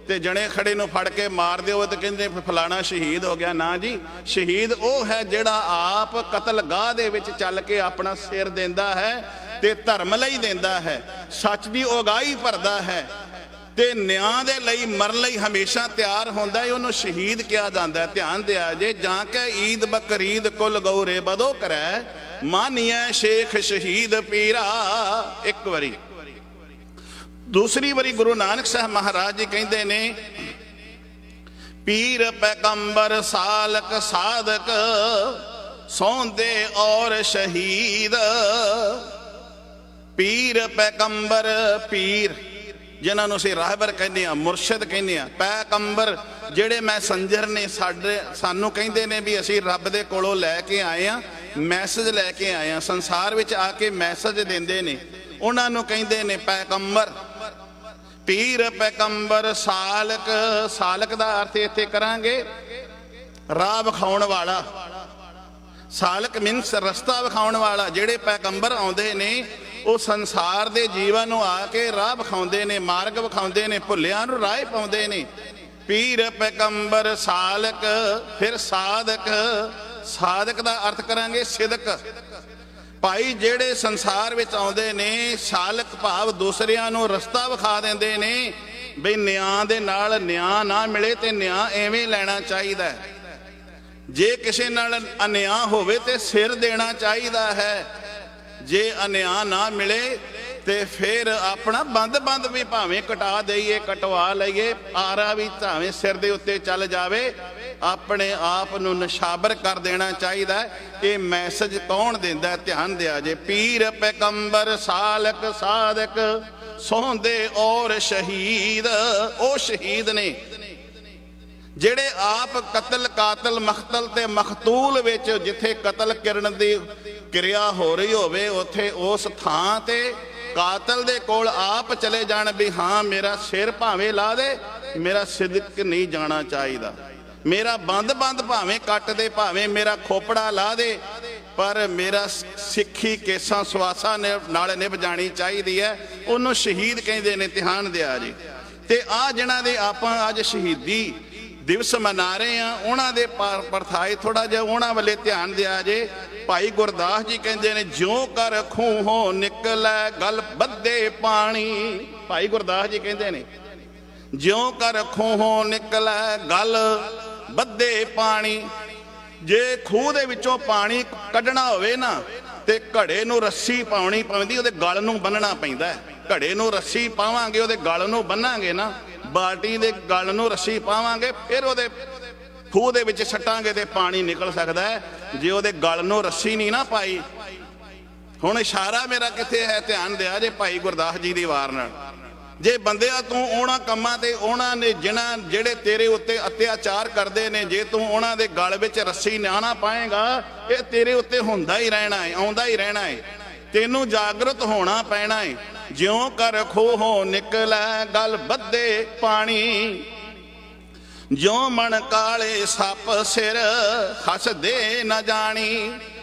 ਤੇ ਜਣੇ ਖੜੇ ਨੂੰ ਫੜ ਕੇ ਮਾਰ ਦਿਓ ਤੇ ਕਹਿੰਦੇ ਫਲਾਣਾ ਸ਼ਹੀਦ ਹੋ ਗਿਆ। ਨਾ ਜੀ, ਸ਼ਹੀਦ ਉਹ ਹੈ ਜਿਹੜਾ ਆਪ ਕਤਲਗਾਹ ਦੇ ਵਿੱਚ ਚੱਲ ਕੇ ਆਪਣਾ ਸਿਰ ਦਿੰਦਾ ਹੈ ਤੇ ਧਰਮ ਲਈ ਦਿੰਦਾ ਹੈ, ਸੱਚ ਦੀ ਉਗਾਈ ਭਰਦਾ ਹੈ ਤੇ ਨਿਆਂ ਦੇ ਲਈ ਮਰਨ ਲਈ ਹਮੇਸ਼ਾ ਤਿਆਰ ਹੁੰਦਾ ਹੈ। ਉਹਨੂੰ ਸ਼ਹੀਦ ਕਿਹਾ ਜਾਂਦਾ। ਧਿਆਨ ਦਿਆ ਜੇ, ਜਾਂ ਕਿ ਈਦ ਬਕਰੀਦ ਕੁਲ ਗੌਰੇ ਬਦੋ ਕਰੈ, ਮਾਨੀਐ ਸ਼ੇਖ ਸ਼ਹੀਦ ਪੀਰਾ। ਇੱਕ ਵਾਰੀ। ਦੂਸਰੀ ਵਾਰੀ ਗੁਰੂ ਨਾਨਕ ਸਾਹਿਬ ਮਹਾਰਾਜ ਜੀ ਕਹਿੰਦੇ ਨੇ, ਪੀਰ ਪੈਗੰਬਰ ਸਾਲਕ ਸਾਧਕ ਸੌਂਦੇ ਔਰ ਸ਼ਹੀਦ। ਪੀਰ ਪੈਗੰਬਰ, ਪੀਰ ਜਿਨ੍ਹਾਂ ਨੂੰ ਅਸੀਂ ਰਾਹਬਰ ਕਹਿੰਦੇ ਆ, ਮੁਰਸ਼ਿਦ ਕਹਿੰਦੇ ਆ। ਪੈਗੰਬਰ ਜਿਹੜੇ ਮੈਸੰਜਰ ਨੇ, ਸਾਨੂੰ ਕਹਿੰਦੇ ਨੇ ਵੀ ਅਸੀਂ ਰੱਬ ਦੇ ਕੋਲੋਂ ਲੈ ਕੇ ਆਏ ਆ, ਮੈਸੇਜ ਲੈ ਕੇ ਆਏ ਆ, ਸੰਸਾਰ ਵਿੱਚ ਆ ਕੇ ਮੈਸੇਜ ਦਿੰਦੇ ਨੇ, ਉਹਨਾਂ ਨੂੰ ਕਹਿੰਦੇ ਨੇ ਪੈਗੰਬਰ। ਪੀਰ ਪੈਗੰਬਰ ਸਾਲਕ, ਸਾਲਕ ਦਾ ਅਰਥ ਇੱਥੇ ਕਰਾਂਗੇ ਰਾਹ ਵਿਖਾਉਣ ਵਾਲਾ। ਸਾਲਕ ਮੀਨਸ ਰਸਤਾ ਵਿਖਾਉਣ ਵਾਲਾ। ਜਿਹੜੇ ਪੈਗੰਬਰ ਆਉਂਦੇ ਨੇ ਉਹ ਸੰਸਾਰ ਦੇ ਜੀਵਨ ਨੂੰ ਆ ਕੇ ਰਾਹ ਵਿਖਾਉਂਦੇ ਨੇ, ਮਾਰਗ ਵਿਖਾਉਂਦੇ ਨੇ, ਭੁੱਲਿਆਂ ਨੂੰ ਰਾਹ ਪਾਉਂਦੇ ਨੇ। ਪੀਰ ਪੈਗੰਬਰ ਸਾਲਕ। ਫਿਰ ਸਾਧਕ, ਸਾਧਕ ਦਾ ਅਰਥ ਕਰਾਂਗੇ ਸਿਦਕ। ਭਾਈ ਜਿਹੜੇ ਸੰਸਾਰ ਵਿੱਚ ਆਉਂਦੇ ਨੇ, ਸਾਲਕ ਭਾਵ ਦੂਸਰਿਆਂ ਨੂੰ ਰਸਤਾ ਵਿਖਾ ਦਿੰਦੇ ਨੇ ਬਈ ਨਿਆਂ ਦੇ ਨਾਲ ਨਿਆਂ ਨਾ ਮਿਲੇ ਤੇ ਨਿਆਂ ਐਵੇਂ ਲੈਣਾ ਚਾਹੀਦਾ ਹੈ। ਜੇ ਕਿਸੇ ਨਾਲ ਅਨਿਆਂ ਹੋਵੇ ਤੇ ਸਿਰ ਦੇਣਾ ਚਾਹੀਦਾ ਹੈ। ਜੇ ਅਨਿਆਂ ਨਾ ਮਿਲੇ ਤੇ ਫਿਰ ਆਪਣਾ ਬੰਦ ਵੀ ਭਾਵੇਂ ਕਟਾ ਦਈਏ, ਕਟਵਾ ਲਈਏ, ਆਰਾ ਵੀ ਭਾਵੇਂ ਸਿਰ ਦੇ ਉੱਤੇ ਚੱਲ ਜਾਵੇ, ਆਪਣੇ ਆਪ ਨੂੰ ਨਿਸ਼ਾਬਰ ਕਰ ਦੇਣਾ ਚਾਹੀਦਾ ਹੈ। ਇਹ ਮੈਸੇਜ ਕੌਣ ਦਿੰਦਾ? ਧਿਆਨ ਦਿਆ ਜੇ। ਪੀਰ ਪੈਗੰਬਰ ਸਾਲਕ ਸਾਧਕ ਸੌਂਦੇ ਔਰ ਸ਼ਹੀਦ। ਉਹ ਸ਼ਹੀਦ ਨੇ ਜਿਹੜੇ ਆਪ ਕਤਲ, ਕਾਤਲ, ਮਖਤਲ ਤੇ ਮਖਤੂਲ ਵਿੱਚ, ਜਿੱਥੇ ਕਤਲ ਕਰਨ ਦੀ ਕਿਰਿਆ ਹੋ ਰਹੀ ਹੋਵੇ ਉੱਥੇ ਉਸ ਥਾਂ ਤੇ ਕਾਤਲ ਦੇ ਕੋਲ ਆਪ ਚਲੇ ਜਾਣ ਵੀ ਹਾਂ ਮੇਰਾ ਸਿਰ ਭਾਵੇਂ ਲਾ ਦੇ, ਮੇਰਾ ਸਿਦਕ ਨਹੀਂ ਜਾਣਾ ਚਾਹੀਦਾ। ਮੇਰਾ ਬੰਦ ਭਾਵੇਂ ਕੱਟ ਦੇ, ਭਾਵੇਂ ਮੇਰਾ ਖੋਪੜਾ ਲਾ ਦੇ, ਪਰ ਮੇਰਾ ਸਿੱਖੀ ਕੇਸਾਂ ਸਵਾਸਾਂ ਨਾਲ ਨਿਭ ਜਾਣੀ ਚਾਹੀਦੀ ਹੈ। ਉਹਨੂੰ ਸ਼ਹੀਦ ਕਹਿੰਦੇ ਨੇ। ਧਿਆਨ ਦਿਆ ਜੀ। ਤੇ ਆ ਜਿਹਨਾਂ ਦੇ ਆਪਾਂ ਅੱਜ ਸ਼ਹੀਦੀ ਦਿਵਸ ਮਨਾ ਰਹੇ ਆ, ਉਹਨਾਂ ਦੇ ਪਰਥਾਏ ਥੋੜਾ ਜਿਹਾ ਉਹਨਾਂ ਵੱਲੇ ਧਿਆਨ ਦਿਆ ਜੇ। ਭਾਈ ਗੁਰਦਾਸ ਜੀ ਕਹਿੰਦੇ ਨੇ, ਜਿਉਂ ਕਰ ਖੂਹੋਂ ਨਿਕਲੈ ਗਲ ਬੱਧੇ ਪਾਣੀ। ਭਾਈ ਗੁਰਦਾਸ ਜੀ ਕਹਿੰਦੇ ਨੇ, ਜਿਉਂ ਕਰ ਖੂਹੋਂ ਨਿਕਲੈ ਗਲ ਬੱਧੇ ਪਾਣੀ। ਜੇ ਖੂਹ ਦੇ ਵਿੱਚੋਂ ਪਾਣੀ ਕੱਢਣਾ ਹੋਵੇ ਨਾ ਤੇ ਘੜੇ ਨੂੰ ਰੱਸੀ ਪਾਉਣੀ ਪੈਂਦੀ, ਉਹਦੇ ਗਲ ਨੂੰ ਬੰਨਣਾ ਪੈਂਦਾ ਹੈ। ਘੜੇ ਨੂੰ ਰੱਸੀ ਪਾਵਾਂਗੇ, ਉਹਦੇ ਗਲ ਨੂੰ ਬੰਨਾਂਗੇ ਨਾ, ਬਾਲਟੀ ਦੇ ਗਲ ਨੂੰ ਰੱਸੀ ਪਾਵਾਂਗੇ, ਫਿਰ ਉਹਦੇ ਖੂਹ ਦੇ ਵਿੱਚ ਛੱਟਾਂਗੇ ਤੇ ਪਾਣੀ ਨਿਕਲ ਸਕਦਾ ਹੈ। ਜੇ ਉਹਦੇ ਗਲ ਨੂੰ ਰੱਸੀ ਨਹੀਂ ਨਾ ਪਾਈ। ਹੁਣ ਇਸ਼ਾਰਾ ਮੇਰਾ ਕਿੱਥੇ ਹੈ, ਧਿਆਨ ਦਿਆ ਜੇ ਭਾਈ ਗੁਰਦਾਸ ਜੀ ਦੀ ਵਾਰ ਨਾਲ। ਜੇ ਬੰਦਿਆ ਤੂੰ ਉਹਨਾਂ ਕੰਮਾਂ ਤੇ ਉਹਨਾਂ ਨੇ ਜਿਹੜੇ ਤੇਰੇ ਉੱਤੇ ਅਤਿਆਚਾਰ ਕਰਦੇ ਨੇ, ਜੇ ਤੂੰ ਉਹਨਾਂ ਦੇ ਗਲ ਵਿੱਚ ਰੱਸੀ ਨਾ ਪਾਏਗਾ, ਇਹ ਤੇਰੇ ਉੱਤੇ ਹੁੰਦਾ ਹੀ ਰਹਿਣਾ ਹੈ, ਆਉਂਦਾ ਹੀ ਰਹਿਣਾ ਹੈ। ਤੈਨੂੰ ਜਾਗਰਤ ਹੋਣਾ ਪੈਣਾ ਹੈ। ਜਿਉਂ ਕਰ ਖੋਹੋਂ ਨਿਕਲੈ ਗਲ ਬੱਧੇ ਪਾਣੀ, ਜਿਉਂ ਮਣ ਕਾਲੇ ਸੱਪ ਸਿਰ ਹੱਸਦੇ ਨਾ ਜਾਣੀ।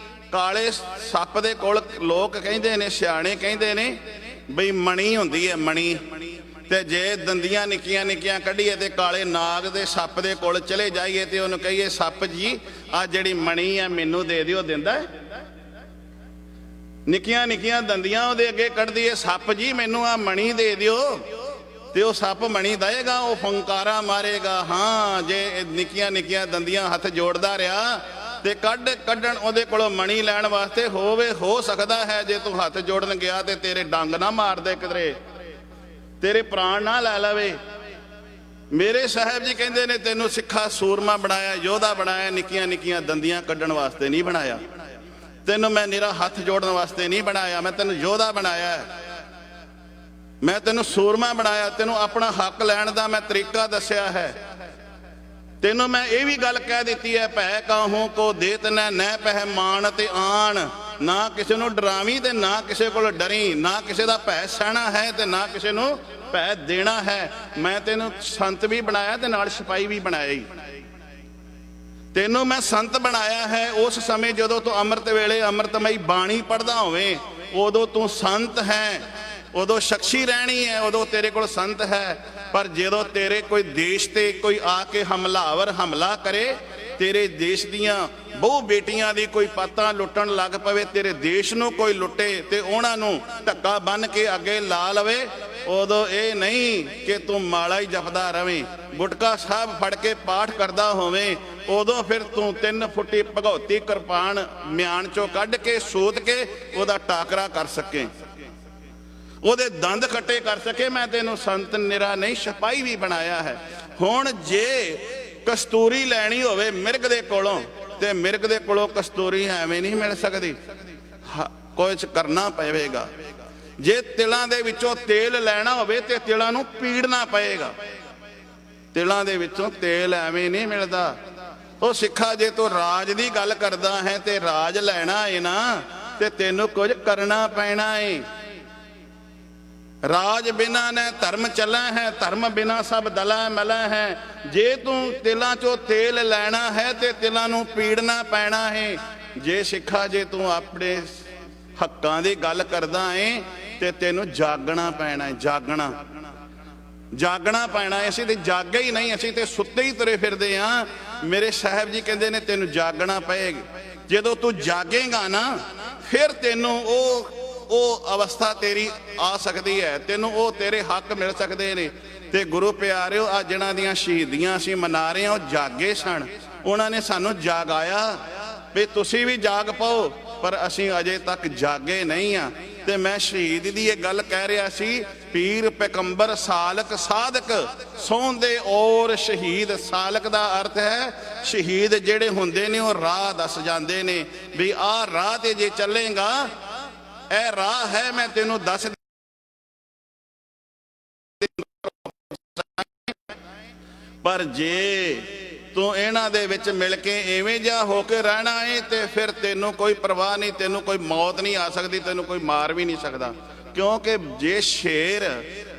ਕਾਲੇ ਸੱਪ ਦੇ ਕੋਲ ਲੋਕ ਕਹਿੰਦੇ ਨੇ, ਸਿਆਣੇ ਕਹਿੰਦੇ ਨੇ ਬਈ ਮਣੀ ਹੁੰਦੀ ਹੈ, ਮਣੀ। ਤੇ ਜੇ ਦੰਦੀਆਂ ਨਿੱਕੀਆਂ ਨਿੱਕੀਆਂ ਕੱਢੀਏ ਤੇ ਕਾਲੇ ਨਾਗ ਦੇ ਸੱਪ ਦੇ ਕੋਲ ਚਲੇ ਜਾਈਏ ਤੇ ਉਹਨੂੰ ਕਹੀਏ, ਸੱਪ ਜੀ ਆ ਜਿਹੜੀ ਮਣੀ ਹੈ ਮੈਨੂੰ ਦੇ ਦਿਓ, ਦਿੰਦਾ ਹੈ? ਨਿੱਕੀਆਂ ਨਿੱਕੀਆਂ ਦੰਦੀਆਂ ਉਹਦੇ ਅੱਗੇ ਕੱਢਦੀ ਏ, ਸੱਪ ਜੀ ਮੈਨੂੰ ਆ ਮਣੀ ਦੇ ਦਿਓ, ਤੇ ਉਹ ਸੱਪ ਮਣੀ ਦੇਗਾ, ਉਹ ਫੰਕਾਰਾ ਮਾਰੇਗਾ। ਹਾਂ, ਜੇ ਨਿੱਕੀਆਂ ਨਿੱਕੀਆਂ ਦੰਦੀਆਂ ਹੱਥ ਜੋੜਦਾ ਰਿਹਾ ਤੇ ਕੱਢਣ ਉਹਦੇ ਕੋਲੋਂ ਮਣੀ ਲੈਣ ਵਾਸਤੇ ਹੋ ਸਕਦਾ ਹੈ ਜੇ ਤੂੰ ਹੱਥ ਜੋੜਨ ਗਿਆ ਤੇ ਤੇਰੇ ਡੰਗ ਨਾ ਮਾਰ ਦੇ, ਕਿਧਰੇ ਤੇਰੇ ਪ੍ਰਾਣ ਨਾ ਲੈ ਲਵੇ। ਮੇਰੇ ਸਾਹਿਬ ਜੀ ਕਹਿੰਦੇ ਨੇ ਤੈਨੂੰ ਸਿੱਖਾ ਸੂਰਮਾ ਬਣਾਇਆ, ਯੋਧਾ ਬਣਾਇਆ, ਨਿੱਕੀਆਂ ਨਿੱਕੀਆਂ ਦੰਦੀਆਂ ਕੱਢਣ ਵਾਸਤੇ ਨਹੀਂ ਬਣਾਇਆ। ਤੈਨੂੰ ਮੈਂ ਨਿਰਾ ਹੱਥ ਜੋੜਨ ਵਾਸਤੇ ਨਹੀਂ ਬਣਾਇਆ, ਮੈਂ ਤੈਨੂੰ ਯੋਧਾ ਬਣਾਇਆ, ਮੈਂ ਤੈਨੂੰ ਸੂਰਮਾ ਬਣਾਇਆ। ਤੈਨੂੰ ਆਪਣਾ ਹੱਕ ਲੈਣ ਦਾ ਮੈਂ ਤਰੀਕਾ ਦੱਸਿਆ ਹੈ। ਤੈਨੂੰ ਮੈਂ ਇਹ ਵੀ ਗੱਲ ਕਹਿ ਦਿੱਤੀ ਹੈ, ਭੈ ਕਾਹੂ ਕੋ ਦੇਤ ਨੈ ਪਹਿ ਮਾਨ ਤੇ ਆਣ। ਨਾ ਕਿਸੇ ਨੂੰ ਡਰਾਵੀਂ ਤੇ ਨਾ ਕਿਸੇ ਕੋਲ ਡਰੀ, ਨਾ ਕਿਸੇ ਦਾ ਭੈ ਸਹਿਣਾ ਹੈ ਤੇ ਨਾ ਕਿਸੇ ਨੂੰ ਭੈ ਦੇਣਾ ਹੈ। ਮੈਂ ਤੈਨੂੰ ਸੰਤ ਵੀ ਬਣਾਇਆ ਤੇ ਨਾਲ ਸਿਪਾਹੀ ਵੀ ਬਣਾਇਆ ਹੀ। ਤੈਨੂੰ ਮੈਂ ਸੰਤ ਬਣਾਇਆ ਹੈ ਉਸ ਸਮੇਂ ਜਦੋਂ ਤੂੰ ਅੰਮ੍ਰਿਤ ਵੇਲੇ ਅੰਮ੍ਰਿਤਮਈ ਬਾਣੀ ਪੜ੍ਹਦਾ ਹੋਵੇਂ, ਉਦੋਂ ਤੂੰ ਸੰਤ ਹੈ, ਉਦੋਂ ਸ਼ਖਸੀ ਰਹਿਣੀ ਹੈ, ਉਦੋਂ ਤੇਰੇ ਕੋਲ ਸੰਤ ਹੈ। ਪਰ ਜਦੋਂ ਤੇਰੇ ਕੋਈ ਦੇਸ਼ ਤੇ ਕੋਈ ਆ ਕੇ ਹਮਲਾ ਕਰੇ, ਤੇਰੇ ਦੇਸ਼ ਦੀਆਂ ਬਹੁ ਬੇਟੀਆਂ ਦੀ ਕੋਈ ਪਾਤਾਂ ਲੁੱਟਣ ਲੱਗ ਪਵੇ, ਤੇਰੇ ਦੇਸ਼ ਨੂੰ ਕੋਈ ਲੁੱਟੇ ਤੇ ਉਹਨਾਂ ਨੂੰ ਧੱਕਾ ਬੰਨ ਕੇ ਅੱਗੇ ਲਾ ਲਵੇ, ਉਦੋਂ ਇਹ ਨਹੀਂ ਕਿ ਤੂੰ ਮਾਲਾ ਹੀ ਜਪਦਾ ਰਵੇਂ, ਗੁਟਕਾ ਸਾਹਿਬ ਫੜ ਕੇ ਪਾਠ ਕਰਦਾ ਹੋਵੇਂ, ਉਦੋਂ ਫਿਰ ਤੂੰ 3 ਫੁੱਟੀ ਭਗੌਤੀ ਕਿਰਪਾਨ ਮਿਆਨ ਚੋਂ ਕੱਢ ਕੇ ਸੋਧ ਕੇ ਉਹਦਾ ਟਾਕਰਾ ਕਰ ਸਕੇ, ਉਹਦੇ ਦੰਦ ਖੱਟੇ ਕਰ ਸਕੇ। ਮੈਂ ਤੈਨੂੰ ਸੰਤ ਨਿਰਾ ਨਹੀਂ, ਸਿਪਾਹੀ ਵੀ ਬਣਾਇਆ ਹੈ। ਹੁਣ ਜੇ ਕਸਤੂਰੀ ਲੈਣੀ ਹੋਵੇ ਮਿਰਗ ਦੇ ਕੋਲੋਂ, ਤੇ ਮਿਰਗ ਦੇ ਕੋਲੋਂ ਕਸਤੂਰੀ ਐਵੇਂ ਨਹੀਂ ਮਿਲ ਸਕਦੀ, ਕੁਝ ਕਰਨਾ ਪਵੇਗਾ। ਜੇ ਤਿਲਾਂ ਦੇ ਵਿੱਚੋਂ ਤੇਲ ਲੈਣਾ ਹੋਵੇ ਤੇ ਤਿਲਾਂ ਨੂੰ ਪੀੜਨਾ ਪਏਗਾ, ਤਿਲਾਂ ਦੇ ਵਿੱਚੋਂ ਤੇਲ ਐਵੇਂ ਨਹੀਂ ਮਿਲਦਾ। ਉਹ ਸਿੱਖਾ, ਜੇ ਤੂੰ ਰਾਜ ਦੀ ਗੱਲ ਕਰਦਾ ਹੈ ਤੇ ਰਾਜ ਲੈਣਾ ਹੈ ਨਾ, ਤੇ ਤੈਨੂੰ ਕੁਝ ਕਰਨਾ ਪੈਣਾ ਹੈ। ਰਾਜ ਬਿਨਾ ਨੇ ਧਰਮ ਚੱਲਾ ਹੈ, ਧਰਮ ਬਿਨਾ ਸਭ ਦਲਾ ਮਲਾ ਹੈ। ਜੇ ਤੂੰ ਤਿਲਾਂ ਚੋਂ ਤੇਲ ਲੈਣਾ ਹੈ ਤੇ ਤਿਲਾਂ ਨੂੰ ਪੀੜਨਾ ਪੈਣਾ ਹੈ। ਜੇ ਸਿੱਖਾ, ਜੇ ਤੂੰ ਆਪਣੇ ਹੱਕਾਂ ਦੀ ਗੱਲ ਕਰਦਾ ਹੈ ਤੇ ਤੈਨੂੰ ਜਾਗਣਾ ਪੈਣਾ ਹੈ, ਜਾਗਣਾ ਪੈਣਾ ਹੈ। ਅਸੀਂ ਤੇ ਜਾਗੇ ਹੀ ਨਹੀਂ, ਅਸੀਂ ਤੇ ਸੁੱਤੇ ਹੀ ਤੁਰੇ ਫਿਰਦੇ ਹਾਂ। ਮੇਰੇ ਸਾਹਿਬ ਜੀ ਕਹਿੰਦੇ ਨੇ ਤੈਨੂੰ ਜਾਗਣਾ ਪਏਗਾ। ਜਦੋਂ ਤੂੰ ਜਾਗੇਗਾ ਨਾ, ਫਿਰ ਤੈਨੂੰ ਉਹ ਅਵਸਥਾ ਤੇਰੀ ਆ ਸਕਦੀ ਹੈ, ਤੈਨੂੰ ਉਹ ਤੇਰੇ ਹੱਕ ਮਿਲ ਸਕਦੇ ਨੇ। ਤੇ ਗੁਰੂ ਪਿਆਰਿਓ, ਆ ਜਿਨ੍ਹਾਂ ਦੀਆਂ ਸ਼ਹੀਦੀਆਂ ਅਸੀਂ ਮਨਾ ਰਹੇ ਹਾਂ, ਉਹ ਜਾਗੇ ਸਨ, ਉਹਨਾਂ ਨੇ ਸਾਨੂੰ ਜਾਗਾਇਆ ਵੀ ਤੁਸੀਂ ਵੀ ਜਾਗ ਪਾਓ, ਪਰ ਅਸੀਂ ਅਜੇ ਤੱਕ ਜਾਗੇ ਨਹੀਂ ਆ। ਤੇ ਮੈਂ ਸ਼ਹੀਦ ਦੀ ਇਹ ਗੱਲ ਕਹਿ ਰਿਹਾ ਸੀ, ਪੀਰ ਪੈਗੰਬਰ ਸਾਲਕ ਸਾਧਕ ਸੌਂਦੇ ਔਰ ਸ਼ਹੀਦ। ਸਾਲਕ ਦਾ ਅਰਥ ਹੈ ਸ਼ਹੀਦ ਜਿਹੜੇ ਹੁੰਦੇ ਨੇ, ਉਹ ਰਾਹ ਦੱਸ ਜਾਂਦੇ ਨੇ ਵੀ ਆਹ ਰਾਹ ਤੇ ਜੇ ਚੱਲੇਗਾ, ਇਹ ਰਾਹ ਹੈ, ਮੈਂ ਤੈਨੂੰ ਦੱਸ। ਪਰ ਜੇ ਤੂੰ ਇਹਨਾਂ ਦੇ ਵਿੱਚ ਮਿਲ ਕੇ ਐਵੇਂ ਜਿਹਾ ਹੋ ਕੇ ਰਹਿਣਾ ਹੈ ਤੇ ਫਿਰ ਤੈਨੂੰ ਕੋਈ ਪਰਵਾਹ ਨਹੀਂ, ਤੈਨੂੰ ਕੋਈ ਮੌਤ ਨਹੀਂ ਆ ਸਕਦੀ, ਤੈਨੂੰ ਕੋਈ ਮਾਰ ਵੀ ਨਹੀਂ ਸਕਦਾ। ਕਿਉਂਕਿ ਜੇ ਸ਼ੇਰ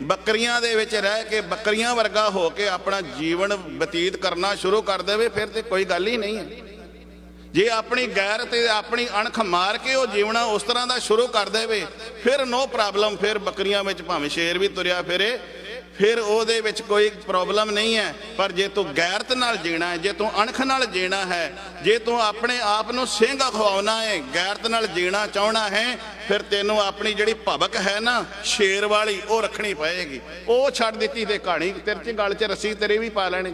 ਬੱਕਰੀਆਂ ਦੇ ਵਿੱਚ ਰਹਿ ਕੇ ਬੱਕਰੀਆਂ ਵਰਗਾ ਹੋ ਕੇ ਆਪਣਾ ਜੀਵਨ ਬਤੀਤ ਕਰਨਾ ਸ਼ੁਰੂ ਕਰ ਦੇਵੇ, ਫਿਰ ਤੇ ਕੋਈ ਗੱਲ ਹੀ ਨਹੀਂ ਹੈ। ਜੇ ਆਪਣੀ ਗੈਰ ਤੇ ਆਪਣੀ ਅਣਖ ਮਾਰ ਕੇ ਉਹ ਜੀਵਣਾ ਉਸ ਤਰ੍ਹਾਂ ਦਾ ਸ਼ੁਰੂ ਕਰ ਦੇਵੇ, ਫਿਰ ਨੋ ਪ੍ਰੋਬਲਮ। ਫਿਰ ਬੱਕਰੀਆਂ ਵਿੱਚ ਭਾਵੇਂ ਸ਼ੇਰ ਵੀ ਤੁਰਿਆ ਫਿਰੇ, ਫਿਰ ਉਹਦੇ ਵਿੱਚ ਕੋਈ ਪ੍ਰੋਬਲਮ ਨਹੀਂ ਹੈ। ਪਰ ਜੇ ਤੂੰ ਗੈਰਤ ਨਾਲ ਜੀਣਾ ਹੈ, ਜੇ ਤੂੰ ਅਣਖ ਨਾਲ ਜੀਣਾ ਹੈ, ਜੇ ਤੂੰ ਆਪਣੇ ਆਪ ਨੂੰ ਸਿੰਘ ਖਵਾਉਣਾ ਹੈ, ਗੈਰਤ ਨਾਲ ਜੀਣਾ ਚਾਹਣਾ ਹੈ, ਫਿਰ ਤੈਨੂੰ ਆਪਣੀ ਜਿਹੜੀ ਭਵਕ ਹੈ ਨਾ ਸ਼ੇਰ ਵਾਲੀ, ਉਹ ਰੱਖਣੀ ਪਏਗੀ। ਉਹ ਛੱਡ ਦਿੱਤੀ ਤੇ ਕਹਾਣੀ ਤੇਰੇ 'ਚ ਗਲ 'ਚ ਰੱਸੀ ਤੇਰੇ ਵੀ ਪਾ ਲੈਣੀ।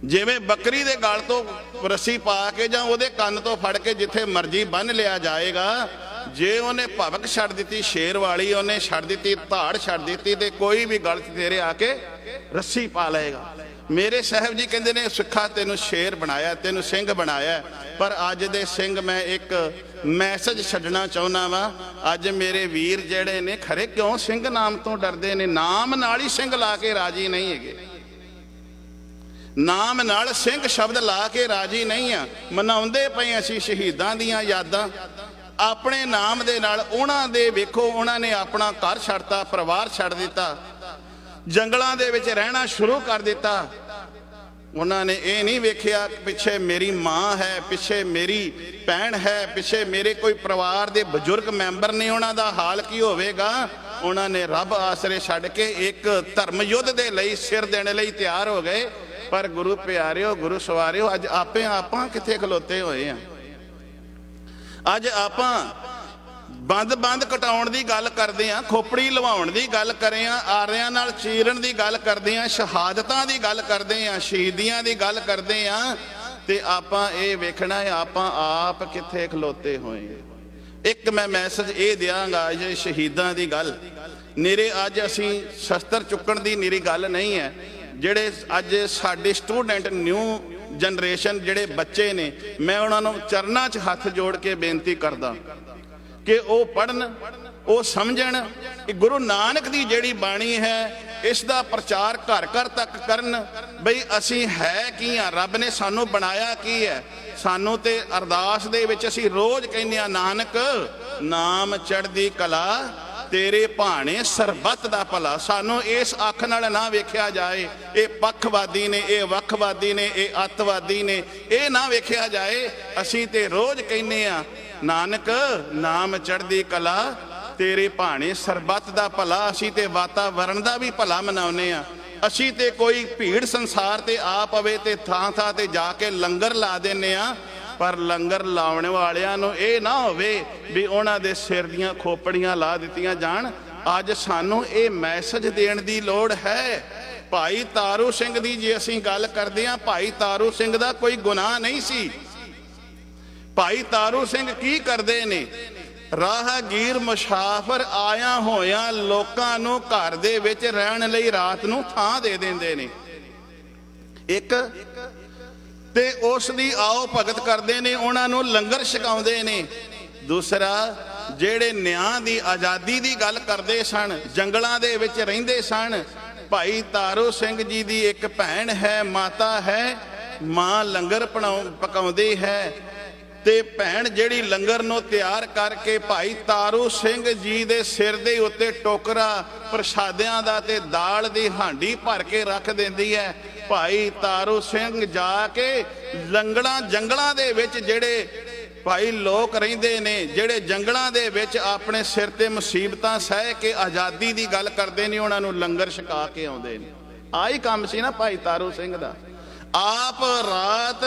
ਜਿਵੇਂ ਬੱਕਰੀ ਦੇ ਗਲ ਤੋਂ ਰੱਸੀ ਪਾ ਕੇ ਜਾਂ ਉਹਦੇ ਕੰਨ ਤੋਂ ਫੜ ਕੇ ਜਿੱਥੇ ਮਰਜ਼ੀ ਬੰਨ੍ਹ ਲਿਆ ਜਾਏਗਾ, ਜੇ ਉਹਨੇ ਭਵਕ ਛੱਡ ਦਿੱਤੀ, ਸ਼ੇਰ ਵਾਲੀ ਉਹਨੇ ਛੱਡ ਦਿੱਤੀ, ਧਾੜ ਛੱਡ ਦਿੱਤੀ, ਤੇ ਕੋਈ ਵੀ ਗਲ 'ਚ ਤੇਰੇ ਆ ਕੇ ਰੱਸੀ ਪਾ ਲਏਗਾ। ਮੇਰੇ ਸਾਹਿਬ ਜੀ ਕਹਿੰਦੇ ਨੇ ਸਿੱਖਾ ਤੈਨੂੰ ਸ਼ੇਰ ਬਣਾਇਆ, ਤੈਨੂੰ ਸਿੰਘ ਬਣਾਇਆ, ਪਰ ਅੱਜ ਦੇ ਸਿੰਘ ਮੈਂ ਇੱਕ ਮੈਸੇਜ ਛੱਡਣਾ ਚਾਹੁੰਦਾ ਵਾਂ। ਅੱਜ ਮੇਰੇ ਵੀਰ ਜਿਹੜੇ ਨੇ ਖਰੇ ਕਿਉਂ ਸਿੰਘ ਨਾਮ ਤੋਂ ਡਰਦੇ ਨੇ? ਨਾਮ ਨਾਲ ਹੀ ਸਿੰਘ ਲਾ ਕੇ ਰਾਜੀ ਨਹੀਂ ਹੈਗੇ, ਨਾਮ ਨਾਲ ਸਿੰਘ ਸ਼ਬਦ ਲਾ ਕੇ ਰਾਜੀ ਨਹੀਂ ਆ। ਮਨਾਉਂਦੇ ਪਏ ਅਸੀਂ ਸ਼ਹੀਦਾਂ ਦੀਆਂ ਯਾਦਾਂ, ਆਪਣੇ ਨਾਮ ਦੇ ਨਾਲ। ਉਹਨਾਂ ਦੇ ਵੇਖੋ, ਉਹਨਾਂ ਨੇ ਆਪਣਾ ਘਰ ਛੱਡਤਾ, ਪਰਿਵਾਰ ਛੱਡ ਦਿੱਤਾ, ਜੰਗਲਾਂ ਦੇ ਵਿੱਚ ਰਹਿਣਾ ਸ਼ੁਰੂ ਕਰ ਦਿੱਤਾ। ਉਹਨਾਂ ਨੇ ਇਹ ਨਹੀਂ ਵੇਖਿਆ ਪਿੱਛੇ ਮੇਰੀ ਮਾਂ ਹੈ, ਪਿੱਛੇ ਮੇਰੀ ਭੈਣ ਹੈ, ਪਿੱਛੇ ਮੇਰੇ ਕੋਈ ਪਰਿਵਾਰ ਦੇ ਬਜ਼ੁਰਗ ਮੈਂਬਰ ਨੇ, ਉਹਨਾਂ ਦਾ ਹਾਲ ਕੀ ਹੋਵੇਗਾ। ਉਹਨਾਂ ਨੇ ਰੱਬ ਆਸਰੇ ਛੱਡ ਕੇ ਇੱਕ ਧਰਮ ਯੁੱਧ ਦੇ ਲਈ ਸਿਰ ਦੇਣ ਲਈ ਤਿਆਰ ਹੋ ਗਏ। ਪਰ ਗੁਰੂ ਪਿਆਰਿਓ, ਗੁਰੂ ਸਵਾਰਿਓ, ਅੱਜ ਆਪਾਂ ਕਿੱਥੇ ਖਲੋਤੇ ਹੋਏ ਆ? ਅੱਜ ਆਪਾਂ ਬੰਦ ਕਟਾਉਣ ਦੀ ਗੱਲ ਕਰਦੇ ਆ, ਖੋਪੜੀ ਲਵਾਉਣ ਦੀ ਗੱਲ ਕਰੇ ਆ, ਆਰਿਆਂ ਨਾਲ ਚੀਰਨ ਦੀ ਗੱਲ ਕਰਦੇ ਆ, ਸ਼ਹਾਦਤਾਂ ਦੀ ਗੱਲ ਕਰਦੇ ਆ, ਸ਼ਹੀਦੀਆਂ ਦੀ ਗੱਲ ਕਰਦੇ ਆ, ਤੇ ਆਪਾਂ ਇਹ ਵੇਖਣਾ ਹੈ ਆਪਾਂ ਆਪ ਕਿੱਥੇ ਖਲੋਤੇ ਹੋਏ। ਇੱਕ ਮੈਂ ਮੈਸੇਜ ਇਹ ਦਿਆਂਗਾ, ਜੇ ਸ਼ਹੀਦਾਂ ਦੀ ਗੱਲ ਨਿਰੇ ਅੱਜ ਅਸੀਂ ਸ਼ਸਤਰ ਚੁੱਕਣ ਦੀ ਨਿਰੀ ਗੱਲ ਨਹੀਂ ਹੈ। ਜਿਹੜੇ ਅੱਜ ਸਾਡੇ ਸਟੂਡੈਂਟ, ਨਿਊ ਜਨਰੇਸ਼ਨ ਜਿਹੜੇ ਬੱਚੇ ਨੇ, ਮੈਂ ਉਹਨਾਂ ਨੂੰ ਚਰਨਾਂ 'ਚ ਹੱਥ ਜੋੜ ਕੇ ਬੇਨਤੀ ਕਰਦਾ ਕਿ ਉਹ ਪੜ੍ਹਨ, ਉਹ ਸਮਝਣ ਕਿ ਗੁਰੂ ਨਾਨਕ ਦੀ ਜਿਹੜੀ ਬਾਣੀ ਹੈ ਇਸ ਦਾ ਪ੍ਰਚਾਰ ਘਰ ਘਰ ਤੱਕ ਕਰਨ। ਬਈ ਅਸੀਂ ਹੈ ਕੀ ਆ, ਰੱਬ ਨੇ ਸਾਨੂੰ ਬਣਾਇਆ ਕੀ ਹੈ। ਸਾਨੂੰ ਤੇ ਅਰਦਾਸ ਦੇ ਵਿੱਚ ਅਸੀਂ ਰੋਜ਼ ਕਹਿੰਦੇ ਆ, ਨਾਨਕ ਨਾਮ ਚੜ੍ਹਦੀ ਕਲਾ, ਤੇਰੇ ਭਾਣੇ ਸਰਬੱਤ ਦਾ ਭਲਾ। ਸਾਨੂੰ ਇਸ ਅੱਖ ਨਾਲ ਨਾ ਵੇਖਿਆ ਜਾਏ ਇਹ ਪੱਖਵਾਦੀ ਨੇ, ਇਹ ਵੱਖਵਾਦੀ ਨੇ, ਇਹ ਅੱਤਵਾਦੀ ਨੇ, ਇਹ ਨਾ ਵੇਖਿਆ ਜਾਏ। ਅਸੀਂ ਤੇ ਰੋਜ਼ ਕਹਿੰਦੇ ਆ, ਨਾਨਕ ਨਾਮ ਚੜ੍ਹਦੀ ਕਲਾ, ਤੇਰੇ ਭਾਣੇ ਸਰਬੱਤ ਦਾ ਭਲਾ। ਅਸੀਂ ਤੇ ਵਾਤਾਵਰਣ ਦਾ ਵੀ ਭਲਾ ਮਨਾਉਂਦੇ ਆ। ਅਸੀਂ ਤੇ ਕੋਈ ਭੀੜ ਸੰਸਾਰ ਤੇ ਆ ਪਵੇ ਤੇ ਥਾਂ ਥਾਂ ਤੇ ਜਾ ਕੇ ਲੰਗਰ ਲਾ ਦਿੰਦੇ ਆ, ਪਰ ਲੰਗਰ ਲਾਉਣ ਵਾਲਿਆਂ ਨੂੰ ਇਹ ਨਾ ਹੋਵੇ ਵੀ ਉਹਨਾਂ ਦੇ ਸਿਰ ਦੀਆਂ ਖੋਪੜੀਆਂ ਲਾ ਦਿੱਤੀਆਂ ਜਾਣ। ਅੱਜ ਸਾਨੂੰ ਇਹ ਮੈਸੇਜ ਦੇਣ ਦੀ ਲੋੜ ਹੈ। ਭਾਈ ਤਾਰੂ ਸਿੰਘ ਦੀ ਜੇ ਅਸੀਂ ਗੱਲ ਕਰਦੇ ਹਾਂ, ਭਾਈ ਤਾਰੂ ਸਿੰਘ ਦਾ ਕੋਈ ਗੁਨਾਹ ਨਹੀਂ ਸੀ। ਭਾਈ ਤਾਰੂ ਸਿੰਘ ਕੀ ਕਰਦੇ ਨੇ? ਰਾਹਗੀਰ ਮੁਸਾਫਰ ਆਇਆ ਹੋਇਆ ਲੋਕਾਂ ਨੂੰ ਘਰ ਦੇ ਵਿੱਚ ਰਹਿਣ ਲਈ ਰਾਤ ਨੂੰ ਥਾਂ ਦੇ ਦਿੰਦੇ ਨੇ। ਇੱਕ ਤੇ ਉਸ ਦੀ ਆਓ ਭਗਤ ਕਰਦੇ ਨੇ, ਉਹਨਾਂ ਨੂੰ ਲੰਗਰ ਛਕਾਉਂਦੇ ਨੇ। ਦੂਸਰਾ, ਜਿਹੜੇ ਨਿਆਂ ਦੀ ਆਜ਼ਾਦੀ ਦੀ ਗੱਲ ਕਰਦੇ ਸਨ, ਜੰਗਲਾਂ ਦੇ ਵਿੱਚ ਰਹਿੰਦੇ ਸਨ। ਭਾਈ ਤਾਰੂ ਸਿੰਘ ਜੀ ਦੀ ਇੱਕ ਭੈਣ ਹੈ, ਮਾਤਾ ਹੈ, ਮਾਂ ਲੰਗਰ ਪਕਾਉਂਦੀ ਹੈ, ਤੇ ਭੈਣ ਜਿਹੜੀ ਲੰਗਰ ਨੂੰ ਤਿਆਰ ਕਰਕੇ ਭਾਈ ਤਾਰੂ ਸਿੰਘ ਜੀ ਦੇ ਸਿਰ ਦੇ ਉੱਤੇ ਟੋਕਰਾ ਪ੍ਰਸ਼ਾਦਿਆਂ ਦਾ ਤੇ ਦਾਲ ਦੀ ਹਾਂਡੀ ਭਰ ਕੇ ਰੱਖ ਦਿੰਦੀ ਹੈ। ਭਾਈ ਤਾਰੂ ਸਿੰਘ ਜਾ ਕੇ ਜੰਗਲਾਂ ਦੇ ਵਿੱਚ ਜਿਹੜੇ ਭਾਈ ਲੋਕ ਰਹਿੰਦੇ ਨੇ, ਜਿਹੜੇ ਜੰਗਲਾਂ ਦੇ ਵਿੱਚ ਆਪਣੇ ਸਿਰ ਤੇ ਮੁਸੀਬਤਾਂ ਸਹਿ ਕੇ ਆਜ਼ਾਦੀ ਦੀ ਗੱਲ ਕਰਦੇ ਨੇ, ਉਹਨਾਂ ਨੂੰ ਲੰਗਰ ਛਕਾ ਕੇ ਆਉਂਦੇ ਨੇ। ਆਹੀ ਕੰਮ ਸੀ ਨਾ ਭਾਈ ਤਾਰੂ ਸਿੰਘ ਦਾ। ਆਪ ਰਾਤ